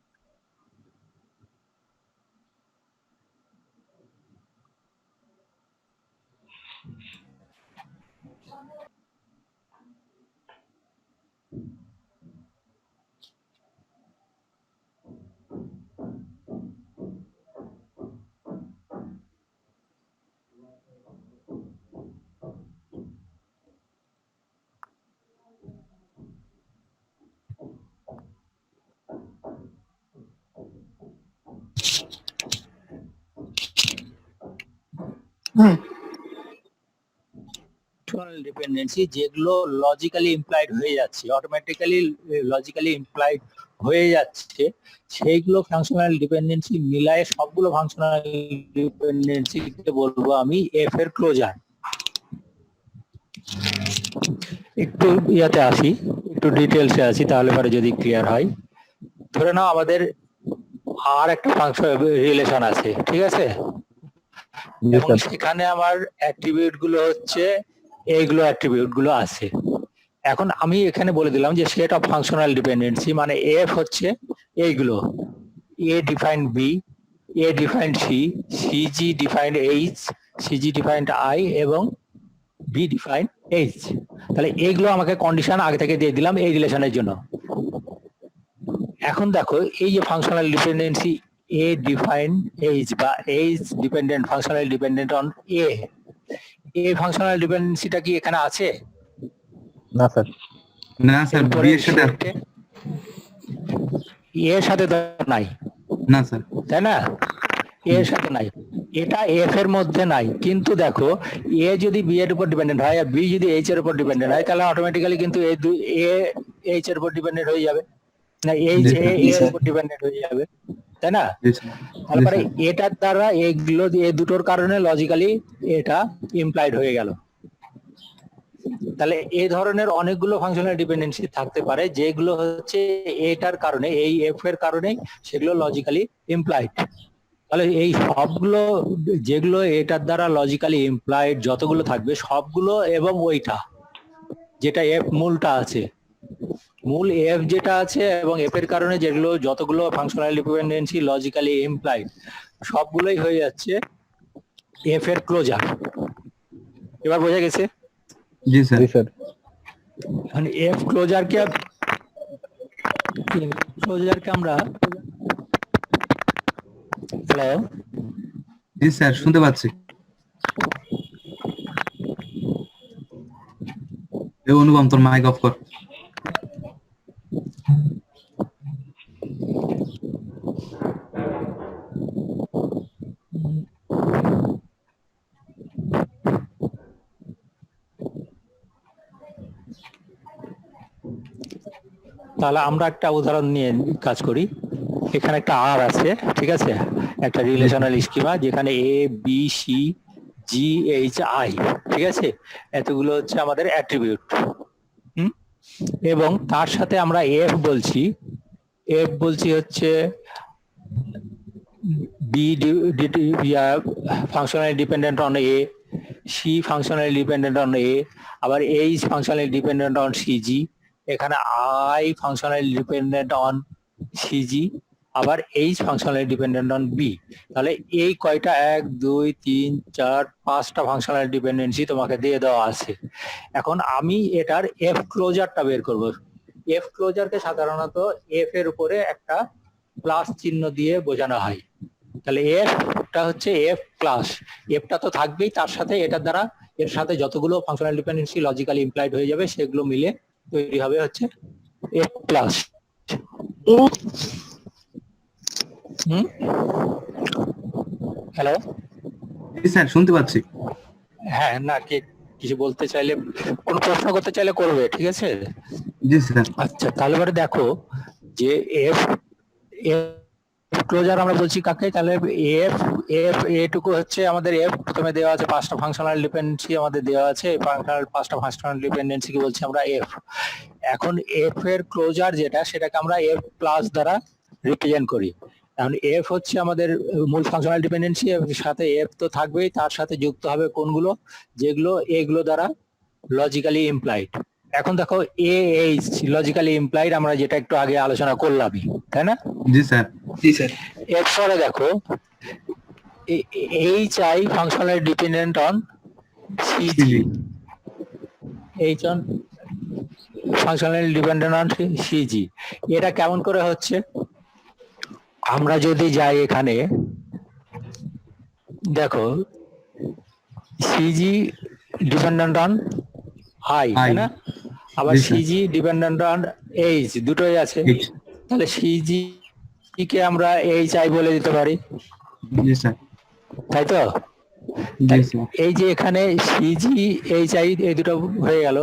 ডিপেন্ডেন্সি যেগুলো লজিক্যালি ইমপ্লাইড হয়ে যাচ্ছে, অটোমেটিক্যালি লজিক্যালি ইমপ্লাইড হয়ে যাচ্ছে, সেইগুলো ফাংশনাল ডিপেন্ডেন্সি মিলায়ে সবগুলো ফাংশনাল ডিপেন্ডেন্সিকে বলবো আমি এফ এর ক্লোজার। একটু ইয়াতে আসি, একটু ডিটেলসে আসি, তাহলে পরে যদি ক্লিয়ার হয়। ধরে নাও আমাদের আর একটা ফাংশন রিলেশন আছে, ঠিক আছে, জি এবং স্যার। সেখানে আমার অ্যাট্রিবিউট গুলো হচ্ছে এইগুলো অ্যাট্রিবিউট গুলো আছে। এখন আমি এখানে বলে দিলাম যে সেট অফ ফাংশনাল ডিপেন্ডেন্সি মানে এফ হচ্ছে এইগুলো, A defined B, A defined C, CG defined H, CG defined I এবং বি ডিফাইন্ড এইচ। তাহলে এইগুলো আমাকে কন্ডিশন আগে থেকে দিয়ে দিলাম এই রিলেশনের জন্য। এখন দেখো এই যে functional dependency A defined H বা H dependent functional dependent on A, এই ফাংশনাল ডিপেন্ডেন্সিটা কি এখানে আছে? না স্যার। না স্যার, এরপরে বি এর সাথে সেটে এর সাথে তো নাই, না স্যার। তাই না? এর সাথে নাই, এটা এফ এর মধ্যে নাই। কিন্তু দেখো এ যদি বি এর উপর ডিপেন্ডেন্ট হয় আর বি যদি এইচ এর উপর ডিপেন্ডেন্ট হয়, তাহলে অটোমেটিক্যালি কিন্তু এ এইচ এর উপর ডিপেন্ডেন্ট হয়ে যাবে, না এইচ জি এ স্যার। এর উপর ডিপেন্ডেন্ট হয়ে যাবে, তাই না? জি স্যার। তারপরে এটার দ্বারা এগুলো এই দুটোর কারণে লজিক্যালি এটা ইমপ্লাইড হয়ে গেল। তাহলে এই ধরনের অনেকগুলো ফাংশনাল ডিপেন্ডেন্সি থাকতে পারে যেগুলো হচ্ছে এটার কারণে, এই এফ এর কারণে সেগুলো লজিক্যালি ইমপ্লাইড। তাহলে এই সবগুলো যেগুলো এটার দ্বারা লজিক্যালি ইমপ্লাইড যতগুলো থাকবে সবগুলো এবং ওইটা যেটা এফ মূলটা আছে, মূল এফ যেটা আছে এবং এফ এর কারণে যেগুলো যতগুলো ফাংশনাল ডিপেন্ডেন্সি লজিক্যালি ইমপ্লাইড সবগুলোই হয়ে যাচ্ছে এফ এর ক্লোজার। এবার বোঝা গেছে? জি স্যার। জি স্যার। মানে এফ ক্লোজারকে আমরা হ্যালো জি স্যার, শুনতে পাচ্ছি। এ অনুপম, তোর মাইক অফ কর। তাহলে আমরা একটা উদাহরণ নিয়ে কাজ করি। এখানে একটা আর আছে, ঠিক আছে, একটা রিলেশনাল স্কিমা যেখানে A B C G H I, ঠিক আছে, এতগুলো হচ্ছে আমাদের অ্যাট্রিবিউট। এবং তার সাথে আমরা এফ বলছি, এফ বলছি হচ্ছে B functionally dependent on A, C functionally dependent on A, আবার H functionally dependent on CG, এখানে I functionally dependent on CG, আবার H functionally dependent on B. তাহলে এই কয়টা 1 2 3 4 5টা ফাংশনাল ডিপেন্ডেন্সি তোমাকে দিয়ে দেওয়া আছে। এখন আমি এটার এফ ক্লোজারটা বের করব। এফ ক্লোজারকে সাধারণত এফ এর উপরে একটা প্লাস চিহ্ন দিয়ে বোঝানো হয়। তাহলে এফটা হচ্ছে এফ প্লাস, এফটা তো থাকবেই, তার সাথে এটার দ্বারা এর সাথে যতগুলো ফাংশনাল ডিপেন্ডেন্সি লজিক্যালি ইমপ্লাইড হয়ে যাবে সেগুলো মিলে তৈরি হবে হচ্ছে এফ প্লাস। হ্যালো, জি স্যার, শুনতে পাচ্ছি। হ্যাঁ না কে কিছু বলতে চাইলে, কোনো প্রশ্ন করতে চাইলে করবে, ঠিক আছে? জি স্যার। আচ্ছা, তাহলে এবারে দেখো যে এফ ক্লোজার আমরা বলছি কাকে, তাহলে এফ এফ এটুকু হচ্ছে আমাদের এফ প্রথমে দেওয়া আছে, পাঁচটা ফাংশনাল ডিপেন্ডেন্সি আমাদের দেওয়া আছে, পাঁচটা ফাংশনাল ডিপেন্ডেন্সি কি বলছি আমরা এফ। এখন এফ এর ক্লোজার যেটা সেটাকে আমরা এফ প্লাস দ্বারা রিপ্রেজেন্ট করি। এখন এফ হচ্ছে আমাদের মূল ফাংশনাল ডিপেন্ডেন্সি, সাথে এফ তো থাকবেই, তার সাথে যুক্ত হবে কোনগুলো, যেগুলো এগুলো দ্বারা লজিক্যালি ইমপ্লাইড। এখন দেখো এ এইচ লজিক্যালি ইমপ্লাইড আমরা যেটা একটু আগে আলোচনা করলামই, তাই না? জি স্যার। জি স্যার। এরপরে দেখো H I functional dependent on CG, H on functional dependent on CG. এটা কেমন করে হচ্ছে, আমরা যদি যাই এখানে দেখো সিজি ডিপেন্ডেন্ট অন আই, তাই না? আবার সিজি ডিপেন্ডেন্ট অন এইচ, দুটোই আছে। তাহলে সিজি কে আমরা এইচ আই বলে দিতে পারি, জি স্যার। তাই তো? জি স্যার। এই যে এখানে সিজি এইচ আই এই দুটো হয়ে গেল,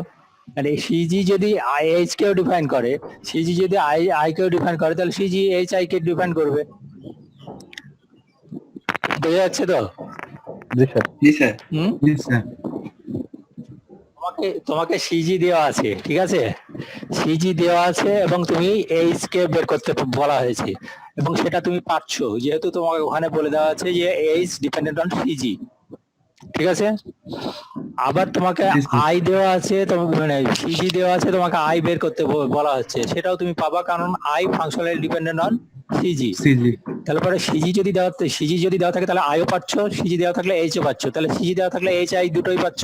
মানে সিজি যদি এইচ কেও ডিফাইন করে, সিজি যদি আই কেও ডিফাইন করে, তাহলে CG H I K define করবে। বোঝা যাচ্ছে তো? জি স্যার। জি স্যার। জি স্যার। তোমাকে সিজি দেওয়া আছে, ঠিক আছে? সিজি দেওয়া আছে এবং তুমি এইচ কে বের করতে বলা হয়েছে, এবং সেটা তুমি পাচ্ছো যেহেতু তোমাকে ওখানে বলে দেওয়া আছে যে এইচ ডিপেন্ডেন্ট অন সিজি, ঠিক আছে? আবার তোমাকে আই দেওয়া আছে, মানে সিজি দেওয়া আছে, তোমাকে আই বের করতে বলা হচ্ছে, সেটাও তুমি পাবা, কারণ I functional dependent on CG. CG. তাহলে পরে সিজি যদি দেওয়া থাকে তাহলে আইও পাচ্ছ, সিজি দেওয়া থাকলে এইচও পাচ্ছ, তাহলে সিজি দেওয়া থাকলে এইচ আই দুটোই পাচ্ছ।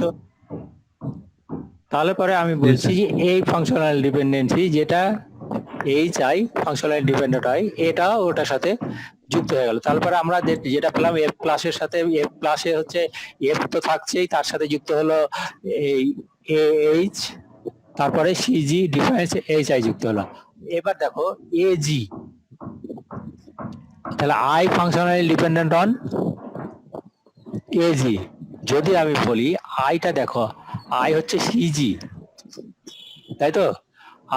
তাহলে পরে আমি বলছি যে এই ফাংশনাল ডিপেন্ডেন্সি যেটা এইচ আই ফাংশনাল ডিপেন্ডেন্ট হয়, এটা ওটার সাথে যুক্ত হয়ে গেল। তারপরে আমরা যেটা পেলাম এফ প্লাসের সাথে, এফ প্লাসে হচ্ছে এফ তো থাকছেই, তার সাথে যুক্ত হলো এই এইচ, তারপরে সিজি ডিফারেন্স এইচ আই যুক্ত হলো। এবার দেখো এজি, তাহলে I functional dependent on AG. যদি আমি বলি আইটা দেখো, আই হচ্ছে সিজি, তাই তো?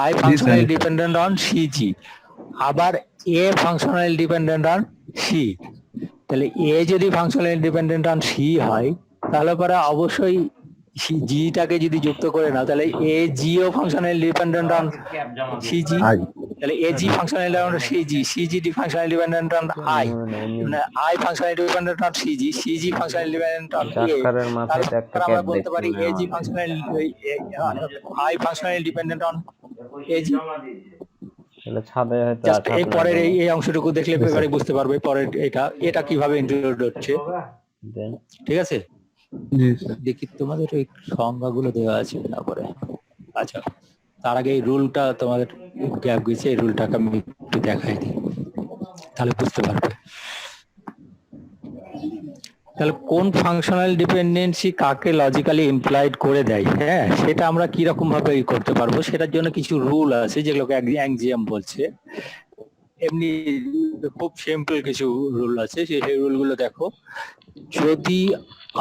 I functional dependent on CG, আবার এ ফাংশনাল ডিপেন্ডেন্ট অন সি। তাহলে এ যদি ফাংশনাল ডিপেন্ডেন্ট অন সি হয়, তাহলে পরে অবশ্যই জিটাকে যদি যুক্ত করে নাও, তাহলে A G functional dependent on CG, তাহলে A G functional dependent on CG, CG functional dependent on I, I functional dependent on CG, CG functional dependent on A. তারপর আমরা বলতে পারি A G functional, I functional dependent on A G. ছাদে হয়তো এই পরের এই অংশটুকু দেখলে এবারে বুঝতে পারবে পরের এটা কিভাবে ইনক্লুড হচ্ছে, ঠিক আছে? দেখি তোমাদের এই সংজ্ঞাগুলো দেওয়া আছে না পরে। আচ্ছা, তার আগে এই রুলটা তোমাদের গ্যাপ গেছে, এই রুলটাকে আমি একটু দেখাই দিই, তাহলে বুঝতে পারবে। তাহলে কোন ফাংশনাল ডিপেন্ডেন্সি কাকে লজিক্যালি ইমপ্লাইড করে দেয়, হ্যাঁ, সেটা আমরা কি রকম ভাবে করতে পারবো, সেটার জন্য কিছু রুল আছে যেগুলোকে অ্যাংজিয়াম বলছে। এমনি খুব সিম্পল কিছু রুল আছে, সেই রুলগুলো দেখো। যদি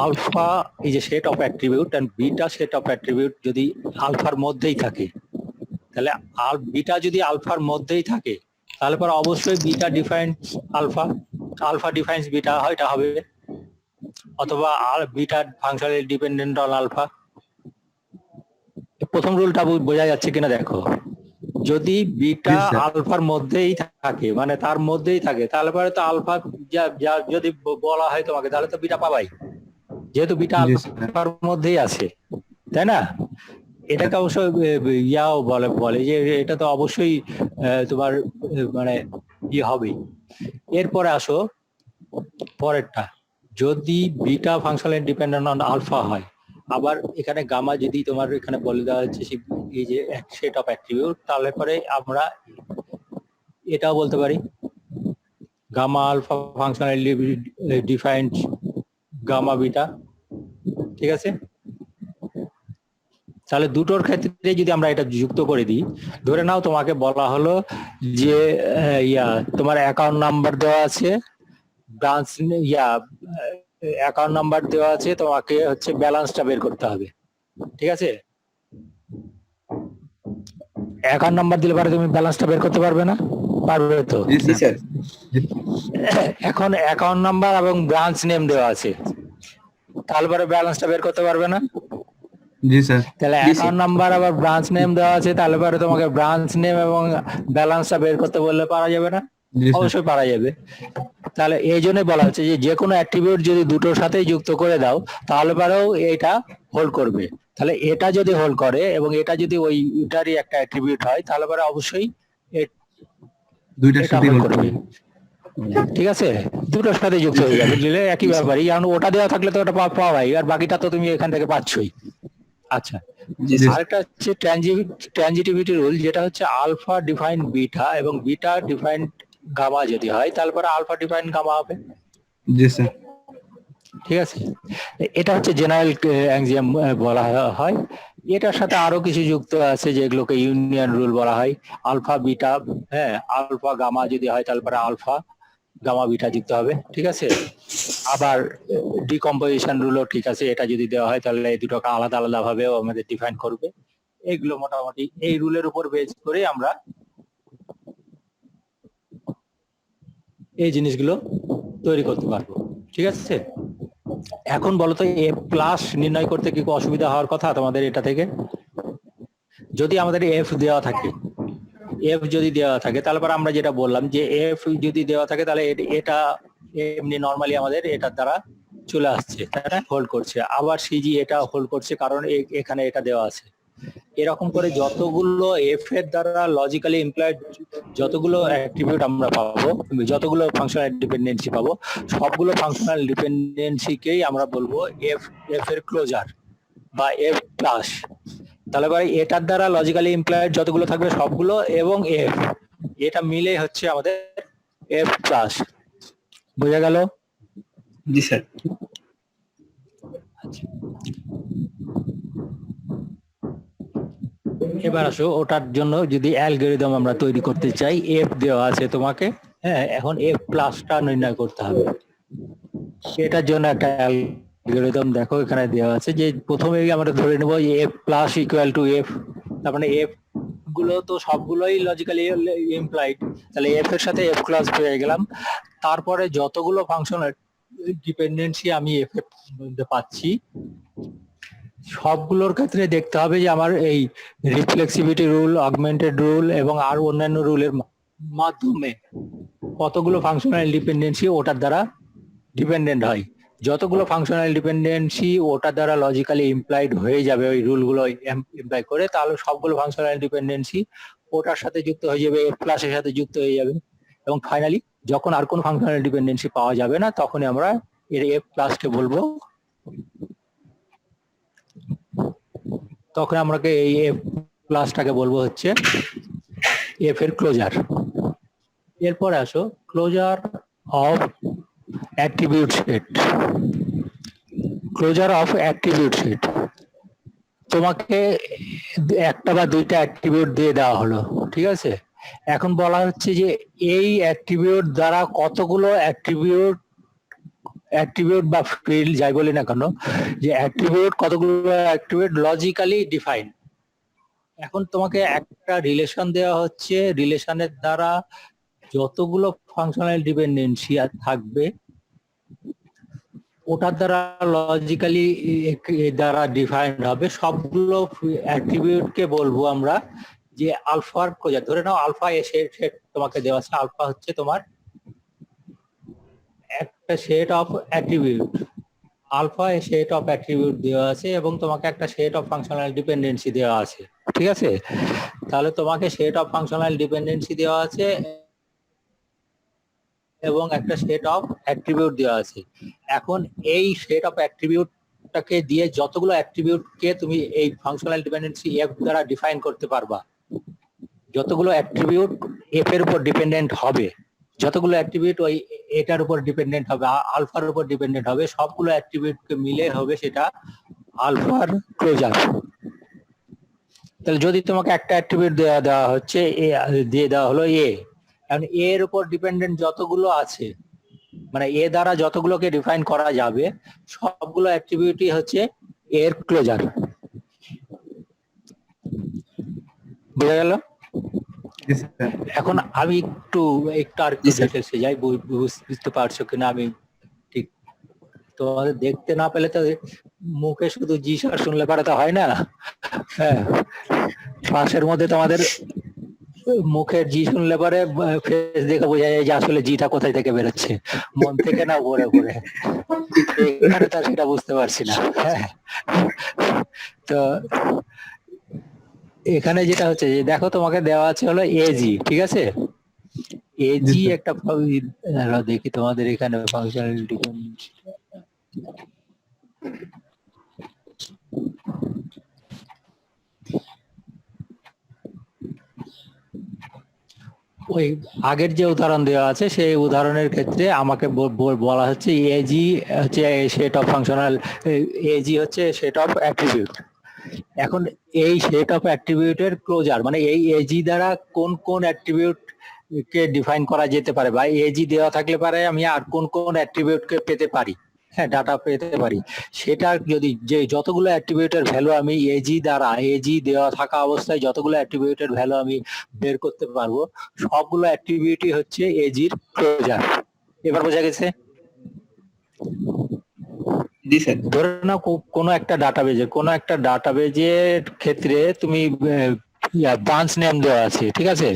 আলফা এই যে set of attribute and beta set of attribute যদি আলফার মধ্যেই থাকে, তাহলে বিটা যদি আলফার মধ্যেই থাকে, তাহলে পর অবশ্যই beta defines alpha, alpha defines beta এটা হবে, অথবা beta functionally dependent on alpha. প্রথম রুলটা বোঝা যাচ্ছে কিনা দেখো, যদি বিটা আলফার মধ্যেই থাকে, মানে তার মধ্যেই থাকে, তাহলে পরে তো আলফা যা যদি বলা হয় তোমাকে, তাহলে তো বিটা পাবাই, যেহেতু বিটা আলফার মধ্যেই আছে, তাই না? এটাকে অবশ্য ইয়াও বলে যে এটা তো অবশ্যই তোমার মানে হবে। এরপরে আসো পরেরটা, যদি beta functional dependent on alpha হয়, আবার এখানে গামা যদি তোমার এখানে বলে দেওয়া হচ্ছে এই যে সেট অফ অ্যাট্রিবিউট, তাহলে পরে আমরা এটাও বলতে পারি gamma alpha functional defined gamma beta, ঠিক আছে? তাহলে দুটোর ক্ষেত্রে যদি আমরা এটা যুক্ত করে দিই, ধরে নাও তোমাকে বলা হলো যে তোমার অ্যাকাউন্ট নাম্বার দেওয়া আছে, ব্রাঞ্চ অ্যাকাউন্ট নাম্বার দেওয়া আছে, তোমাকে হচ্ছে ব্যালেন্সটা বের করতে হবে, ঠিক আছে? অ্যাকাউন্ট নাম্বার দিলে পরে তুমি ব্যালেন্সটা বের করতে পারবে না? পারবে তো। জি স্যার। এখন অ্যাকাউন্ট নাম্বার এবং ব্রাঞ্চ নেম দেওয়া আছে, তাহলে পরে ব্যালেন্সটা বের করতে পারবে না? জি স্যার। তাহলে অ্যাকাউন্ট নাম্বার আবার ব্রাঞ্চ নেম দেওয়া আছে, তাহলে পরে তোমাকে ব্রাঞ্চ নেম এবং ব্যালেন্সটা বের করতে বললে পারা যাবে না? জি স্যার। অবশ্যই পারা যাবে। তাহলে এই জন্যই বলা হচ্ছে যে কোনো অ্যাট্রিবিউট যদি দুটোর সাথেই যুক্ত করে দাও তাহলে পরেও এটা হোল্ড করবে। তাহলে এটা যদি হোল্ড করে এবং এটা যদি ওইটারই একটা অ্যাট্রিবিউট হয় তাহলে পরে অবশ্যই দুইটার এটা সাথে হোল্ড করবে, ঠিক আছে? দুটোর সাথে যুক্ত হয়ে যাবে, দিলে একই ব্যাপারই, কারণ ওটা দেওয়া থাকলে তো ওটা পাওয়াই, আর বাকিটা তো তুমি এখান থেকে পাচ্ছই। আচ্ছা, আরেকটা হচ্ছে ট্রানজিটিভিটি রুল, যেটা হচ্ছে আলফা ডিফাইন বিটা এবং বিটা ডিফাইন গামা যদি হয় তাহলে পরে আলফা ডিফাইন গামা হবে। জি স্যার। ঠিক আছে, এটা হচ্ছে জেনারেল অ্যাক্সিওম বলা হয়। এটার সাথে আরো কিছু যুক্ত আছে যেগুলোকে ইউনিয়ন রুল বলা হয়। আলফা বিটা, হ্যাঁ, আলফা গামা যদি হয় তাহলে পরে আলফা গামা বিটা যুক্ত হবে, ঠিক আছে? আবার ডিকম্পোজিশন রুলও ঠিক আছে, এটা যদি দেওয়া হয় তাহলে এই দুটোকে আলাদা আলাদা ভাবেও আমাদের ডিফাইন করবে। এগুলো মোটামুটি এই রুলের উপর বেস করে আমরা এই জিনিসগুলো তৈরি করতে পারবো, ঠিক আছে? এখন বলো তো এ প্লাস নির্ণয় করতে কি অসুবিধা হওয়ার কথা তোমাদের এটা থেকে? যদি আমাদের এফ দেওয়া থাকে, এফ যদি দেওয়া থাকে তাহলে পরে আমরা যেটা বললাম যে এফ যদি দেওয়া থাকে তাহলে এটা এমনি নরমালি আমাদের এটার দ্বারা চলে আসছে, তাই না? হোল্ড করছে। আবার সিজি এটা হোল্ড করছে কারণ এখানে এটা দেওয়া আছে। এরকম করে যতগুলো এফ এর দ্বারা লজিক্যালি ইমপ্লয়েড যতগুলো অ্যাট্রিবিউট আমরা পাবো, যতগুলো ফাংশনাল ডিপেন্ডেন্সি পাবো, সবগুলো ফাংশনাল ডিপেন্ডেন্সিকেই আমরা বলবো এফ এর ক্লোজার বা এফ প্লাস। তাহলে পরে এটার দ্বারা লজিক্যালি ইমপ্লয়েড যতগুলো থাকবে সবগুলো এবং এফ, এটা মিলে হচ্ছে আমাদের এফ প্লাস। বোঝা গেল? জি স্যার। এবার আসো, ওটার জন্য যদি অ্যালগরিদম আমরা তৈরি করতে চাই, এফ দেওয়া আছে তোমাকে, হ্যাঁ, এখন এফ প্লাসটা নির্ণয় করতে হবে। এটার জন্য একটা অ্যালগরিদম দেখো এখানে দেওয়া আছে, যে প্রথমেই আমরা ধরে নেব F plus equal to F, তার মানে এফ গুলো তো সবগুলোই লজিক্যালি ইমপ্লয়েড, তাহলে এফ এর সাথে এফ ক্লাস পেয়ে গেলাম। তারপরে যতগুলো ফাংশনাল ডিপেন্ডেন্সি আমি এফ এর মধ্যে পাচ্ছি সবগুলোর ক্ষেত্রে দেখতে হবে যে আমার এই রিফ্লেক্সিভিটি রুল, অগমেন্টেড রুল এবং আর অন্যান্য রুলের মাধ্যমে কতগুলো ফাংশনাল ডিপেন্ডেন্সি ওটার দ্বারা ডিপেন্ডেন্ট হয়। যতগুলো ফাংশনাল ডিপেন্ডেন্সি ওটার দ্বারা লজিক্যালি ইমপ্লয়েড হয়ে যাবে ওই রুলগুলো ইমপ্লয় করে, তাহলে সবগুলো ফাংশনাল ডিপেন্ডেন্সি ওটার সাথে যুক্ত হয়ে যাবে, এফ প্লাসের সাথে যুক্ত হয়ে যাবে। এবং ফাইনালি যখন আর কোনো ফাংশনাল ডিপেন্ডেন্সি পাওয়া যাবে না তখনই আমরা এর এফ প্লাসকে বলবো, তখন আমরা এই এফ প্লাসটাকে বলবো হচ্ছে এফ এর ক্লোজার। এরপরে আসো closure of attribute set. Closure of attribute set, তোমাকে একটা বা দুইটা অ্যাট্রিবিউট দিয়ে দেওয়া হলো, ঠিক আছে? এখন বলা হচ্ছে যে এই অ্যাট্রিবিউট দ্বারা কতগুলো অ্যাট্রিবিউট বা ফিল্ড যাই বলি না কেন, যে অ্যাট্রিবিউট কতগুলো অ্যাট্রিবিউট লজিক্যালি ডিফাইন। এখন তোমাকে একটা রিলেশন দেওয়া হচ্ছে, রিলেশনের দ্বারা যতগুলো ফাংশনাল ডিপেন্ডেন্সি থাকবে ওটার দ্বারা লজিক্যালি দ্বারা ডিফাইন্ড হবে। সবগুলো অ্যাট্রিবিউটকে বলবো আমরা যে আলফার ক্লোজার। ধরে নাও আলফা এ সেট তোমাকে দেওয়া আছে, আলফা হচ্ছে তোমার একটা set of attribute, alpha a set of attribute দেওয়া আছে এবং তোমাকে একটা সেট অফ ফাংশনাল ডিপেন্ডেন্সি দেওয়া আছে, ঠিক আছে? তাহলে তোমাকে সেট অফ ফাংশনাল ডিপেন্ডেন্সি দেওয়া আছে এবং একটা সেট অফ অ্যাট্রিবিউট দেওয়া আছে। এখন এই সেট অফ অ্যাট্রিবিউটটাকে দিয়ে যতগুলো অ্যাট্রিবিউটকে তুমি এই ফাংশনাল ডিপেন্ডেন্সি এফ দ্বারা ডিফাইন করতে পারবা, যতগুলো অ্যাট্রিবিউট এফ এর উপর ডিপেন্ডেন্ট হবে, যতগুলো অ্যাট্রিবিউট ওই এটার উপর ডিপেন্ডেন্ট হবে, আলফার উপর ডিপেন্ডেন্ট হবে, সবগুলো অ্যাট্রিবিউটকে মিলে হবে সেটা আলফার ক্লোজার। তাহলে যদি তোমাকে একটা অ্যাট্রিবিউট দেওয়া দেওয়া হচ্ছে দিয়ে দেওয়া হলো এ, এখন এর উপর ডিপেন্ডেন্ট যতগুলো আছে, মানে এ দ্বারা যতগুলোকে ডিফাইন করা যাবে সবগুলো অ্যাট্রিবিউটই হচ্ছে এর ক্লোজার। বোঝা গেল? জি স্যার। এখন আমি একটু আর একটু ডিটেলসে যাই, বুঝতে পারছো কিনা আমি ঠিক তোমাদের দেখতে না পেলে তো মুখে শুধু জি স্যার শুনলে পারে তো হয় না। হ্যাঁ, ক্লাসের মধ্যে তোমাদের মুখের জি শুনলে পরে ফেস দেখে বোঝা যায় যে আসলে জিটা কোথায় থেকে বেরোচ্ছে, মন থেকে না উপরে উপরে। এখানে তো সেটা বুঝতে পারছি না। হ্যাঁ, তো এখানে যেটা হচ্ছে যে দেখো তোমাকে দেওয়া আছে হলো এজি, ঠিক আছে? এজি একটা দেখি তোমাদের এখানে ফাংশনাল ডিপেন্ডেন্সি, ওই আগের যে উদাহরণ দেওয়া আছে সেই উদাহরণের ক্ষেত্রে আমাকে বলা হচ্ছে এজি হচ্ছে সেট অফ ফাংশনাল, এজি হচ্ছে সেট অফ অ্যাট্রিবিউট। এখন এই সেট অফ অ্যাট্রিবিউটের ক্লোজার মানে এই এজি দ্বারা কোন কোন অ্যাট্রিবিউট কে ডিফাইন করা যেতে পারে, বা এজি দেওয়া থাকলে পারে আমি আর কোন কোন অ্যাট্রিবিউট কে পেতে পারি, হ্যাঁ ডাটা পেতে পারি, সেটা যদি যে যতগুলো অ্যাট্রিবিউটের ভ্যালু আমি এজি দ্বারা, এজি দেওয়া থাকা অবস্থায় যতগুলো অ্যাট্রিবিউটের ভ্যালু আমি বের করতে পারবো সবগুলো অ্যাট্রিবিউটই হচ্ছে এজির ক্লোজার। এবার বোঝা গেছে? জি স্যার। ধরে নাও কোনো একটা ডাটাবেজের ক্ষেত্রে তুমি ব্রাঞ্চ নেম দেওয়া আছে, ঠিক আছে?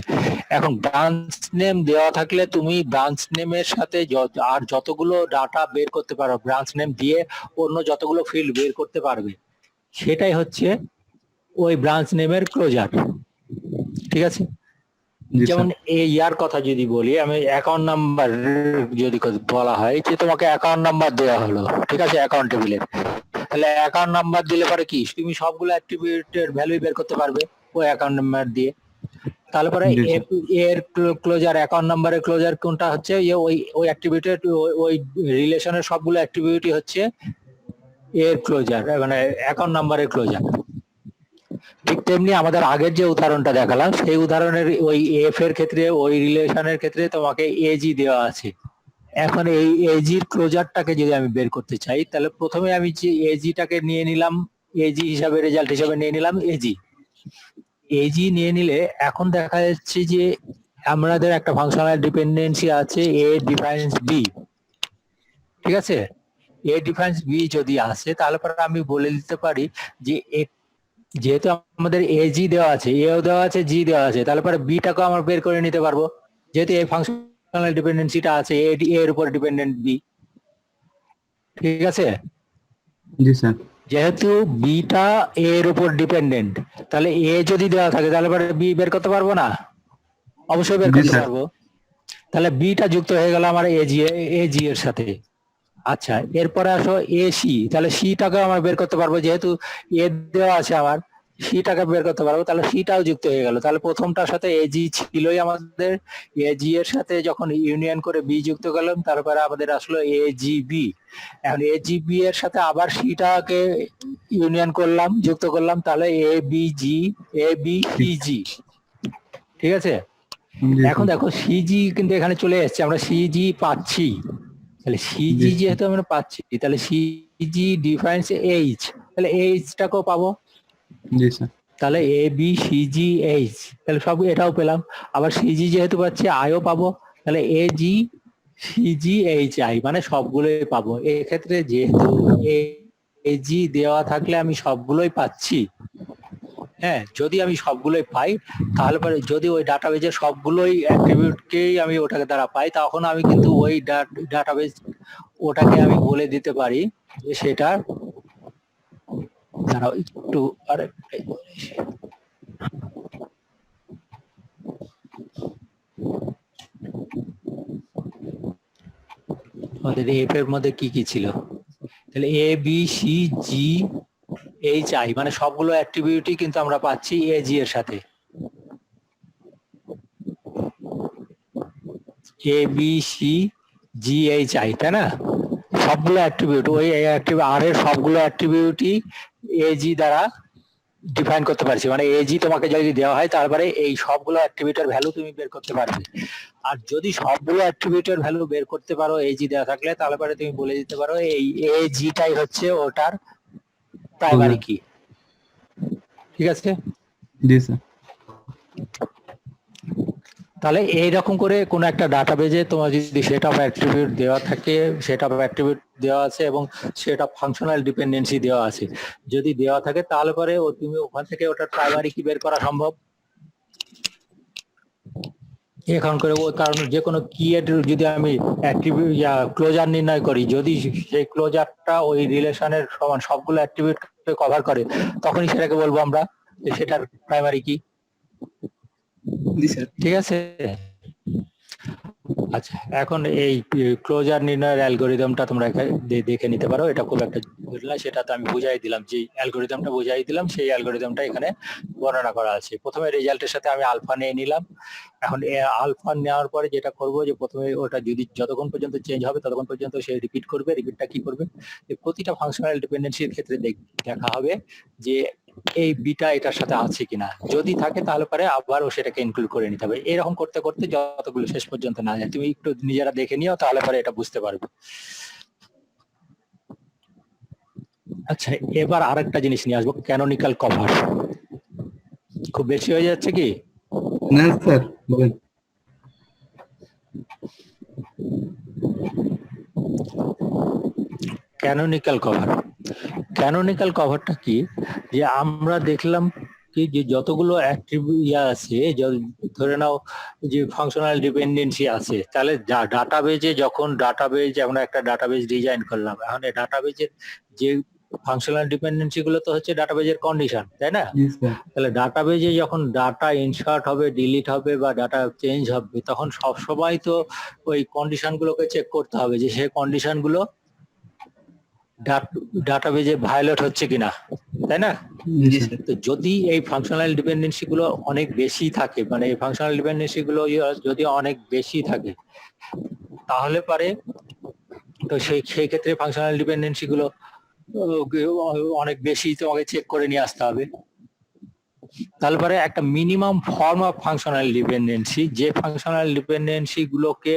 এখন ব্রাঞ্চ নেম দেওয়া থাকলে তুমি ব্রাঞ্চ নেমের সাথে আর যতগুলো ডাটা বের করতে পারো, ব্রাঞ্চ নেম দিয়ে অন্য যতগুলো ফিল্ড বের করতে পারবে সেটাই হচ্ছে ওই ব্রাঞ্চ নেমের ক্লোজার, ঠিক আছে? যেমন এই ইয়ার কথা যদি বলি, আমি অ্যাকাউন্ট নাম্বার যদি বলা হয় যে তোমাকে অ্যাকাউন্ট নাম্বার দেওয়া হলো, ঠিক আছে, অ্যাকাউন্ট টেবিলের, তাহলে অ্যাকাউন্ট নাম্বার দিলে পরে কি তুমি সবগুলো অ্যাট্রিবিউটের ভ্যালু বের করতে পারবে ওই অ্যাকাউন্ট নাম্বার দিয়ে। তারপরে এর ক্লোজার, অ্যাকাউন্ট নাম্বারের ক্লোজার কোনটা হচ্ছে ওই ওই অ্যাট্রিবিউটের ওই রিলেশনের সবগুলো অ্যাট্রিবিউটই হচ্ছে এর ক্লোজার, মানে অ্যাকাউন্ট নাম্বারের ক্লোজার। ঠিক তেমনি আমাদের আগের যে উদাহরণটা দেখালাম সেই উদাহরণের ওই এফ এর ক্ষেত্রে ওই রিলেশনের ক্ষেত্রে তোমাকে এজি দেওয়া আছে। এখন এই এজির ক্লোজারটাকে যদি আমি বের করতে চাই তাহলে প্রথমে আমি যে এজিটাকে নিয়ে নিলাম, এজি হিসাবে রেজাল্ট হিসাবে নিয়ে নিলাম এজি। এজি নিয়ে নিলে এখন দেখা যাচ্ছে যে আমাদের একটা ফাংশনাল ডিপেন্ডেন্সি আছে এ ডিফাইন্স বি, ঠিক আছে? এ ডিফাইন্স বি যদি আসে তাহলে পরে আমি বলে দিতে পারি যে যেহেতু আমাদের এজি দেওয়া আছে, এও দেওয়া আছে, জি দেওয়া আছে, তাহলে পরে বিটাকে আমরা বের করে নিতে পারবো, যেহেতু এই ফাংশনাল ডিপেন্ডেন্সিটা আছে এ এর উপর ডিপেন্ডেন্ট বি, ঠিক আছে? জি স্যার। যেহেতু বিটা এর উপর ডিপেন্ডেন্ট, তাহলে এ যদি দেওয়া থাকে তাহলে পরে বি বের করতে পারবো না? অবশ্যই বের করতে পারবো। তাহলে বিটা যুক্ত হয়ে গেল আমার এজি এর সাথে। আচ্ছা, এরপরে আসো এসি, তাহলে সিটাকে আমরা বের করতে পারবো, যেহেতু এ দেওয়া আছে আমার, সিটাকে বের করতে পারবো, তাহলে সিটাও যুক্ত হয়ে গেল। তাহলে প্রথমটার সাথে এজি ছিলই আমাদের, এজি এর সাথে যখন ইউনিয়ন করে বি যুক্ত করলাম তারপরে আমাদের আসলো এজিবি। এখন এজিবি এর সাথে আবার সিটাকে ইউনিয়ন করলাম, যুক্ত করলাম, তাহলে এবিসিজি, ঠিক আছে? এখন দেখো সিজি কিন্তু এখানে চলে এসেছে, আমরা সিজি পাচ্ছি, তাহলে সিজি যেহেতু আমরা পাচ্ছি তাহলে সিজি ডিফাইন্স এইচ, তাহলে এইচটাকেও পাবো। জি স্যার। তাহলে এ বি সিজি এইচ, তাহলে সব এটাও পেলাম। আবার সিজি যেহেতু পাচ্ছি আইও পাবো, তাহলে A G CG H I, মানে সবগুলোই পাবো। এক্ষেত্রে যেহেতু এজি দেওয়া থাকলে আমি সবগুলোই পাচ্ছি, হ্যাঁ, যদি আমি সবগুলোই পাই তাহলে পরে যদি ওই ডাটাবেজের সবগুলোই অ্যাট্রিবিউটকেই আমি ওটাকে দ্বারা পাই, তখন আমি কিন্তু ওই ডাটাবেজ ওটাকে আমি বলে দিতে পারি যে সেটা, দাঁড়াও একটু আরেকটাই বলি। আমাদের এফ এর মধ্যে কি কি ছিল, তাহলে A B C G H I, মানে সবগুলো অ্যাট্রিবিউটই কিন্তু আমরা পাচ্ছি এজি এর সাথে। A B C G H I, তাই না? সবগুলো অ্যাট্রিবিউট ওই আর এর সবগুলো অ্যাট্রিবিউটই এজি দ্বারা ডিফাইন করতে পারছি, মানে এজি তোমাকে যদি দেওয়া হয় তারপরে এই সবগুলো অ্যাট্রিবিউটের ভ্যালু তুমি বের করতে পারবে। আর যদি সবগুলো অ্যাট্রিবিউটের ভ্যালু বের করতে পারো এজি দেওয়া থাকলে, তাহলে তুমি বলে দিতে পারো এই এজিটাই হচ্ছে ওটার প্রাইমারি কি। ঠিক আছে, জি স্যার। তাহলে এইরকম করে কোনো একটা ডাটাবেজে তোমার যদি সেট অফ অ্যাট্রিবিউট দেওয়া থাকে, সেট অফ অ্যাট্রিবিউট দেওয়া আছে এবং সেট অফ ফাংশনাল ডিপেন্ডেন্সি দেওয়া আছে, যদি দেওয়া থাকে তাহলে পরে তুমি ওখান থেকে ওটার প্রাইমারি কি বের করা সম্ভব। এখন করে কারণ যে কোনো কি এর যদি আমি অ্যাট্রিবিউট ক্লোজার নির্ণয় করি, যদি সেই ক্লোজারটা ওই রিলেশনের সমান সবগুলো অ্যাট্রিবিউট কভার করে, তখনই সেটাকে বলবো আমরা যে সেটার প্রাইমারি কি। ঠিক আছে, আচ্ছা এখন এই ক্লোজার নির্ণয়ের অ্যালগোরিদমটা তোমরা দেখে নিতে পারো। এটা খুব একটা জটিল না, সেটা তো আমি বুঝাই দিলাম, যে অ্যালগোরিদমটা বুঝাই দিলাম সেই অ্যালগোরিদমটা এখানে বর্ণনা করা আছে। প্রথমে রেজাল্টের সাথে আমি আলফা নিয়ে নিলাম। এখন আলফা নেওয়ার পরে যেটা করব যে প্রথমে ওটা যদি যতক্ষণ পর্যন্ত চেঞ্জ হবে ততক্ষণ পর্যন্ত সে রিপিট করবে। রিপিটটা কি করবে, যে প্রতিটা ফাংশনাল ডিপেন্ডেন্সির ক্ষেত্রে দেখা হবে যে এই বিটা এটার সাথে আছে কিনা, যদি থাকে তাহলে পরে আবারও সেটাকে ইনক্লুড করে নিতে হবে। এরকম করতে করতে যতগুলো শেষ পর্যন্ত না যায়, তুমি একটু নিজেরা দেখে নিও, তাহলে পরে এটা বুঝতে পারবে। আচ্ছা, এবার আরেকটা জিনিস নিয়ে আসবো, ক্যানোনিক্যাল কভার। খুব বেশি হয়ে যাচ্ছে কি? না স্যার, বলেন। ক্যানোনিক্যাল কভার, ক্যানোনিক্যাল কভারটা কি, যে আমরা দেখলাম কি যে যতগুলো অ্যাট্রিবিউট আছে, ধরে নাও যে ফাংশনাল ডিপেন্ডেন্সি আছে, তাহলে ডাটাবেজে যখন ডাটাবেজ আমরা একটা ডাটাবেজ ডিজাইন করলাম, এখন এই ডাটাবেজের যে ফাংশনাল ডিপেন্ডেন্সি গুলো তো হচ্ছে ডাটাবেজের কন্ডিশন, তাই না? জি স্যার। তাহলে ডাটাবেজে যখন ডাটা ইনসার্ট হবে, ডিলিট হবে বা ডাটা চেঞ্জ হবে, তখন সবসময় তো ওই কন্ডিশন গুলোকে চেক করতে হবে যে সেই কন্ডিশন গুলো ডাটাবেজে ভায়োলেট হচ্ছে কিনা, তাই না? তো যদি এই ফাংশনাল ডিপেন্ডেন্সি গুলো অনেক বেশি থাকে, মানে এই ফাংশনাল ডিপেন্ডেন্সি গুলো যদি অনেক বেশি থাকে, তাহলে পারে তো সেই ক্ষেত্রে ফাংশনাল ডিপেন্ডেন্সি গুলো অনেক বেশি তোমাকে চেক করে নিয়ে আসতে হবে। তারপরে একটা minimum form of functional dependency, যে ফাংশনাল ডিপেন্ডেন্সি গুলোকে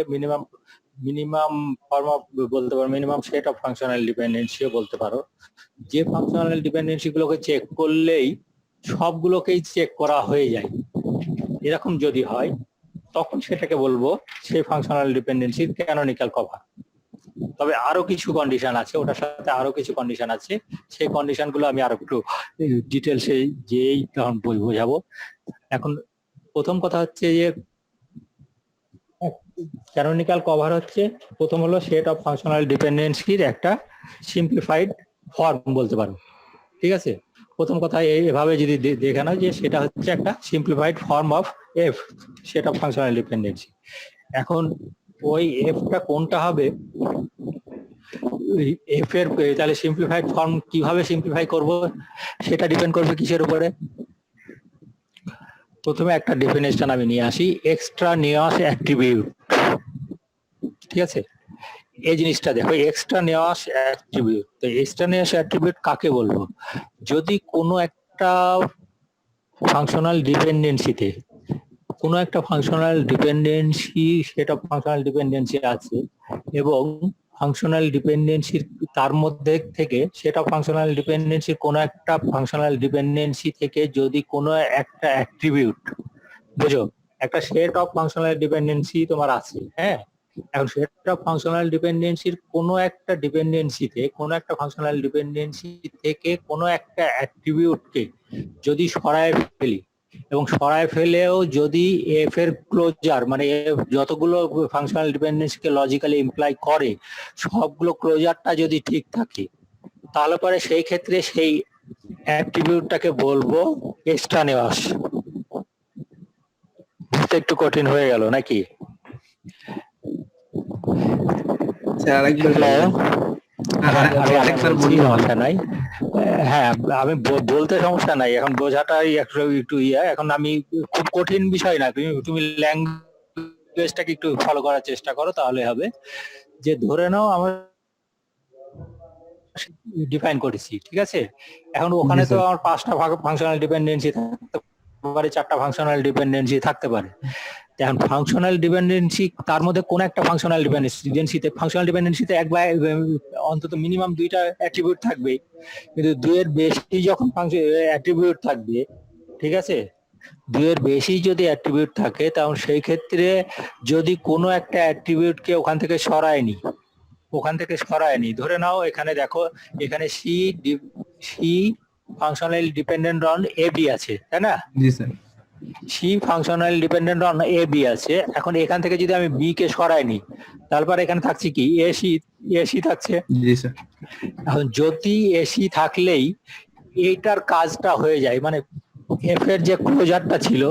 মিনিমাম ফর্ম অফ বলতে পারো, মিনিমাম সেট অফ ফাংশনাল ডিপেন্ডেন্সিও বলতে পারো, যে ফাংশনাল ডিপেন্ডেন্সি গুলোকে চেক করলেই সবগুলোকেই চেক করা হয়ে যায়, এরকম যদি হয় তখন সেটাকে বলবো সেই ফাংশনাল ডিপেন্ডেন্সির ক্যানোনিক্যাল কভার। তবে আরো কিছু কন্ডিশন আছে, ওটার সাথে আরো কিছু কন্ডিশন আছে, সেই কন্ডিশন গুলো আমি আরো একটু ডিটেলসে যেই তখন বোঝাবো। এখন প্রথম কথা হচ্ছে যে ক্যানোনিক্যাল কভার হচ্ছে, প্রথম হলো সেট অফ ফাংশনাল ডিপেন্ডেন্সির একটা সিম্পলিফাইড ফর্ম বলতে পারো। ঠিক আছে, প্রথম কথা এভাবে যদি দেখে নাও যে সেটা হচ্ছে একটা simplified form of F, set of functional dependency. এখন ওই এফটা কোনটা হবে, এফ এর তাহলে সিম্পলিফাইড ফর্ম কিভাবে সিম্পলিফাই করব সেটা ডিপেন্ড করবে কিসের উপরে। প্রথমে একটা ডেফিনেশন আমি নিয়ে আসি, এক্সট্রানিয়াস অ্যাট্রিবিউট। ঠিক আছে, এই জিনিসটা দেখো, এক্সট্রানিয়াস অ্যাট্রিবিউট। তো এক্সট্রানিয়াস অ্যাট্রিবিউট কাকে বলবো, যদি কোনো একটা ফাংশনাল ডিপেন্ডেন্সিতে কোনো একটা functional dependency set of functional dependency আছে এবং ফাংশনাল ডিপেন্ডেন্সির তার মধ্যে থেকে সেট অফ ফাংশনাল ডিপেন্ডেন্সির কোনো একটা ফাংশনাল ডিপেন্ডেন্সি থেকে যদি কোনো একটা অ্যাট্রিবিউট, বুঝো একটা সেট অফ ফাংশনাল ডিপেন্ডেন্সি তোমার আছে, হ্যাঁ, এখন সেট অফ ফাংশনাল ডিপেন্ডেন্সির কোনো একটা ডিপেন্ডেন্সিতে কোনো একটা ফাংশনাল ডিপেন্ডেন্সি থেকে কোনো একটা অ্যাট্রিবিউটকে যদি সরায় ফেলি, এবং সরায় ফেলেও যদি এফ এর ক্লোজার মানে যতগুলো ফাংশনাল ডিপেন্ডেন্সিকে লজিক্যালি ইমপ্লাই করে সবগুলো ক্লোজারটা যদি ঠিক থাকে, তাহলে পরে সেই ক্ষেত্রে সেই অ্যাট্রিবিউটটাকে বলবো এক্সট্রানিয়াস। বুঝতে একটু কঠিন হয়ে গেল নাকি? সমস্যা নাই, হ্যাঁ আমি বলতে সমস্যা নাই, এখন বোঝাটাই একটু এখন আমি খুব কঠিন বিষয় না, তুমি ল্যাঙ্গুয়েজটাকে একটু ফলো করার চেষ্টা করো, তাহলে হবে। যে ধরে নাও আমার ডিফাইন করেছি, ঠিক আছে। এখন ওখানে জি, তো স্যার। আমার 5টা ফাংশনাল ডিপেন্ডেন্সি থাকতে পারে, 4টা ফাংশনাল ডিপেন্ডেন্সি থাকতে পারে। এখন ফাংশনাল ডিপেন্ডেন্সি, তার মধ্যে কোন একটা ফাংশনাল ডিপেন্ডেন্সিতে এক বা অন্তত মিনিমাম 2টা অ্যাট্রিবিউট থাকবে, কিন্তু 2-এর বেশি যখন অ্যাট্রিবিউট থাকবে, ঠিক আছে, 2-এর বেশি যদি অ্যাট্রিবিউট থাকে, তখন সেই ক্ষেত্রে যদি কোনো একটা অ্যাট্রিবিউটকে ওখান থেকে সরায়নি, ধরে নাও এখানে দেখো, এখানে C functional dependent on A B আছে, তাই না? জি sir. C functional dependent on A B আছে। এখন এখান থেকে যদি আমি বি কে সরাইনি, তারপর এখানে থাকছে কি এসি থাকছে। জি স্যার। এখন যদি এসি থাকলেই এইটার কাজটা হয়ে যায়, মানে এফ এর যে ক্লোজারটা ছিল,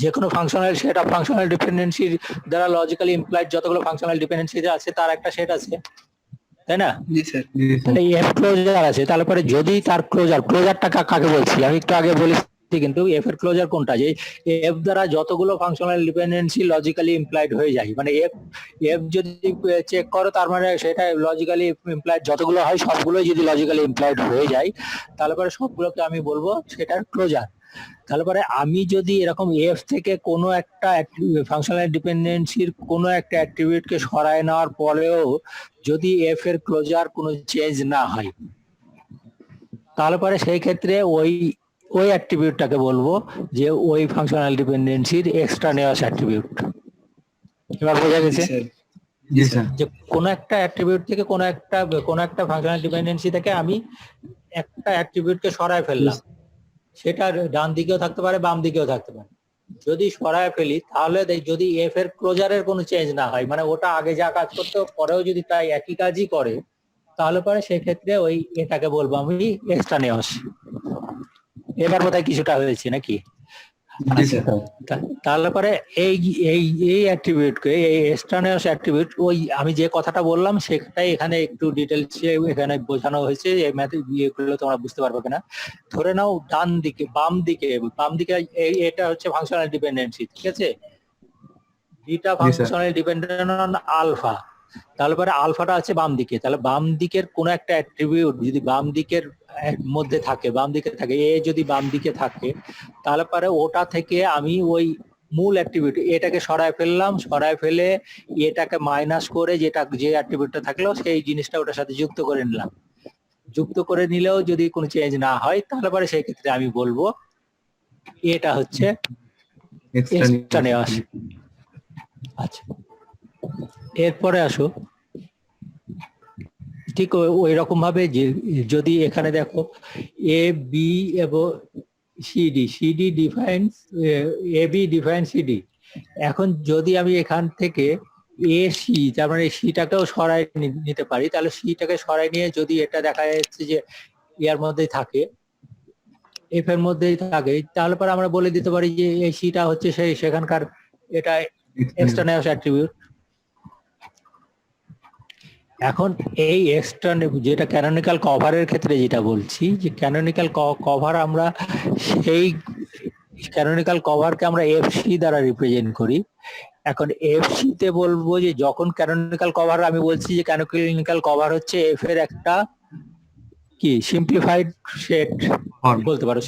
যে কোনো ফাংশনাল সেট অফ ফাংশনাল ডিপেন্ডেন্সির দ্বারা লজিক্যালি ইমপ্লাইড যতগুলো ফাংশনাল ডিপেন্ডেন্সি আছে তার একটা সেট আছে, তাই না? জি স্যার। জি স্যার। তাহলে এফ ক্লোজার আছে, তারপরে যদি তার ক্লোজারটা কাকে বলছি আমি একটু আগে বলেছি, কিন্তু এফ এর ক্লোজার কোনটা, যে এফ দ্বারা যতগুলো ফাংশনাল ডিপেন্ডেন্সি লজিক্যালি ইমপ্লাইড হয়ে যায়, মানে এফ যদি চেক করো তার মানে সেটা লজিক্যালি ইমপ্লাইড যতগুলো হয় সবগুলোই যদি লজিক্যালি ইমপ্লাইড হয়ে যায়, তাহলে পরে সবগুলোকে আমি বলবো সেটার ক্লোজার। তাহলে পরে আমি যদি এরকম এফ থেকে কোনো একটা ফাংশনাল ডিপেন্ডেন্সির কোনো একটা অ্যাট্রিবিউটকে সরায় নেওয়ার পরেও যদি এফ এর ক্লোজার কোনো চেঞ্জ না হয়, তাহলে পরে সেই ক্ষেত্রে ওই অ্যাট্রিবিউটটাকে বলবো যে ওই ফাংশনাল ডিপেন্ডেন্সির এক্সট্রানিয়াস অ্যাট্রিবিউট। এবার বোঝা গেছে জি স্যার। যে কোনো একটা অ্যাট্রিবিউট থেকে কোনো একটা ফাংশনাল ডিপেন্ডেন্সি থেকে আমি একটা অ্যাট্রিবিউটকে সরায় ফেললাম, সেটা ডান দিকেও থাকতে পারে বাম দিকেও থাকতে পারে। যদি সরায় ফেলি তাহলে যদি এফ এর ক্লোজারের কোনো চেঞ্জ না হয়, মানে ওটা আগে যা কাজ করতে পরেও যদি তাই একই কাজই করে, তাহলে পরে সেক্ষেত্রে ওই এটাকে বলবো আমি এক্সট্রানিয়াস। এবার বোধহয় কিছুটা হয়েছে নাকি? জি স্যার। তাহলে পরে এই অ্যাট্রিবিউটকে, এই এক্সট্রানিয়াস অ্যাট্রিবিউট, ওই আমি যে কথাটা বললাম সেটাই এখানে একটু ডিটেলস এখানে বোঝানো হয়েছে। এই ম্যাথ ইয়েগুলো তোমরা বুঝতে পারবে কিনা। ধরে নাও বাম দিকে এটা হচ্ছে ফাংশনাল ডিপেন্ডেন্সি, ঠিক আছে, beta functional dependent on alpha. তাহলে পরে আলফাটা আছে বাম দিকে, তাহলে বাম দিকের কোন একটা অ্যাট্রিবিউট যদি বাম দিকের মধ্যে থাকে, এ যদি বাম দিকে থাকে, তাহলে পরে ওটা থেকে আমি ওই মূল অ্যাট্রিবিউট এটাকে সরায় ফেলে এটাকে মাইনাস করে যে অ্যাট্রিবিউটটা থাকলো সেই জিনিসটা ওটার সাথে যুক্ত করে নিলাম। যুক্ত করে নিলেও যদি কোনো চেঞ্জ না হয়, তাহলে পরে সেই ক্ষেত্রে আমি বলবো এটা হচ্ছে এক্সট্রানিয়াস। আচ্ছা, এরপরে আসো ঠিক ওই রকম ভাবে যে যদি এখানে দেখো এ বি এবং CD defines A B define CD. এখন যদি আমি এখান থেকে এ সি, তার মানে সিটাকেও সরাই নিতে পারি, তাহলে সিটাকে সরাই নিয়ে যদি এটা দেখা যাচ্ছে যে ইয়ার মধ্যেই থাকে, এফ এর মধ্যেই থাকে, তাহলে পরে আমরা বলে দিতে পারি যে এই সিটা হচ্ছে সেখানকার এটা এক্সটার্নাল অ্যাট্রিবিউট। এখন এই এক্সটার্নাল যেটা ক্যানোনিক্যাল কভারের ক্ষেত্রে যেটা বলছি, যে ক্যানোনিক্যাল কভার আমরা সেই ক্যানোনিক্যাল কভারকে আমরা এফসি দ্বারা রিপ্রেজেন্ট করি। এখন এফসি তে বলবো যে যখন ক্যানোনিক্যাল কভার আমি বলছি যে ক্যানোনিক্যাল কভার হচ্ছে এফ এর একটা কি সিম্পলিফাইড সেট বলতে পারো,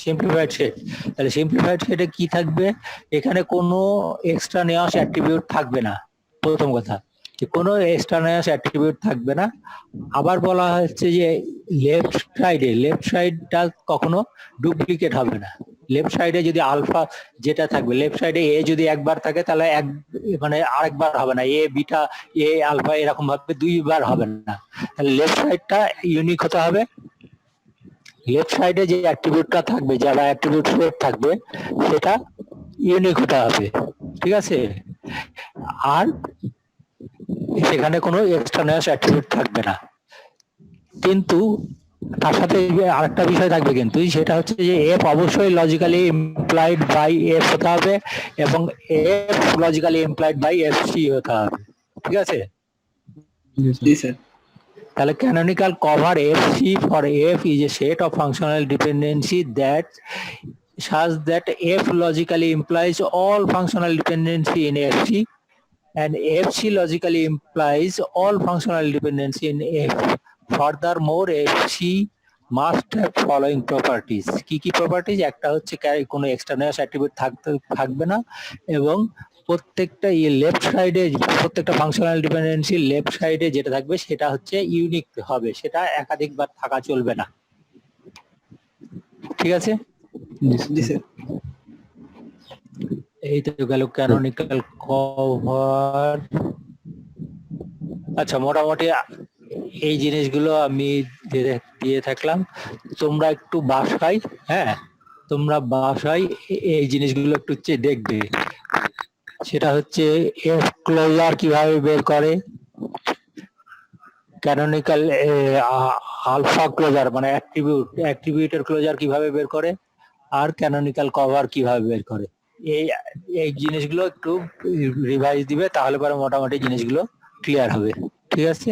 সিম্পলিফাইড সেট। তাহলে সিম্পলিফাইড সেটে কি থাকবে, এখানে কোনো এক্সট্রানিয়াস অ্যাট্রিবিউট থাকবে না, প্রথম কথা যে কোনো এক্সট্রানিয়াস অ্যাট্রিবিউট থাকবে না। আবার বলা হচ্ছে যে লেফট সাইডটা কখনো ডুপ্লিকেট হবে না। লেফট সাইডে যদি আলফা যেটা থাকবে, লেফট সাইডে এ যদি একবার থাকে তাহলে মানে আরেকবার হবে না, এ বিটা এ আলফা এরকম ভাবে দুইবার হবে না। তাহলে লেফট সাইডটা ইউনিক হতে হবে। লেফট সাইডে যে অ্যাট্রিবিউটটা থাকবে, যারা অ্যাট্রিবিউট সেট থাকবে সেটা ইউনিক হতে হবে, ঠিক আছে। আর সেখানে কোনো এক্সটার্নাল অ্যাট্রিবিউট থাকবে না। কিন্তু তার সাথে আরেকটা বিষয় থাকবে কিন্তু, সেটা হচ্ছে যে এফ অবশ্যই লজিক্যালি ইমপ্লাইড বাই এফ হতে হবে এবং F logically implied by F C হতে হবে, ঠিক আছে। জি স্যার। তাহলে canonical cover FC for F is a set of functional dependency that such that F logically implies all functional dependency in FC and FC logically implies all functional dependency in F ফার্দারমোর FC must have following properties. কি কি properties? একটা হচ্ছে কোনো external attribute থাকবে না, এবং প্রত্যেকটা left সাইডে, প্রত্যেকটা ফাংশনাল ডিপেন্ডেন্সি লেফট সাইডে যেটা থাকবে সেটা হচ্ছে ইউনিক হবে, সেটা একাধিকবার থাকা চলবে না। ঠিক আছে, এই তো গেল ক্যানোনিক্যাল কভার। আচ্ছা, মোটামুটি এই জিনিসগুলো আমি দিয়ে থাকলাম। তোমরা একটু বাসায়, হ্যাঁ তোমরা বাসায় এই জিনিসগুলো একটু দেখবে। সেটা হচ্ছে এফ ক্লোজার কিভাবে বের করে, ক্যানোনিক্যাল আলফা ক্লোজার মানে অ্যাট্রিবিউটের ক্লোজার কিভাবে বের করে, আর ক্যানোনিক্যাল কভার কিভাবে বের করে। এই জিনিসগুলো একটু রিভাইজ দিবে, তাহলে পরে মোটামুটি জিনিসগুলো ক্লিয়ার হবে। ঠিক আছে,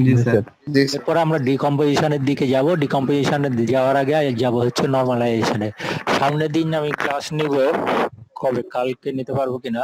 জি স্যার। এরপর আমরা ডিকম্পোজিশনের দিকে যাব। ডিকম্পোজিশনে যাওয়ার আগে যাব হচ্ছে নর্মালাইজেশনে। সামনের দিন আমি ক্লাস নিব, কবে কালকে নিতে পারবো কিনা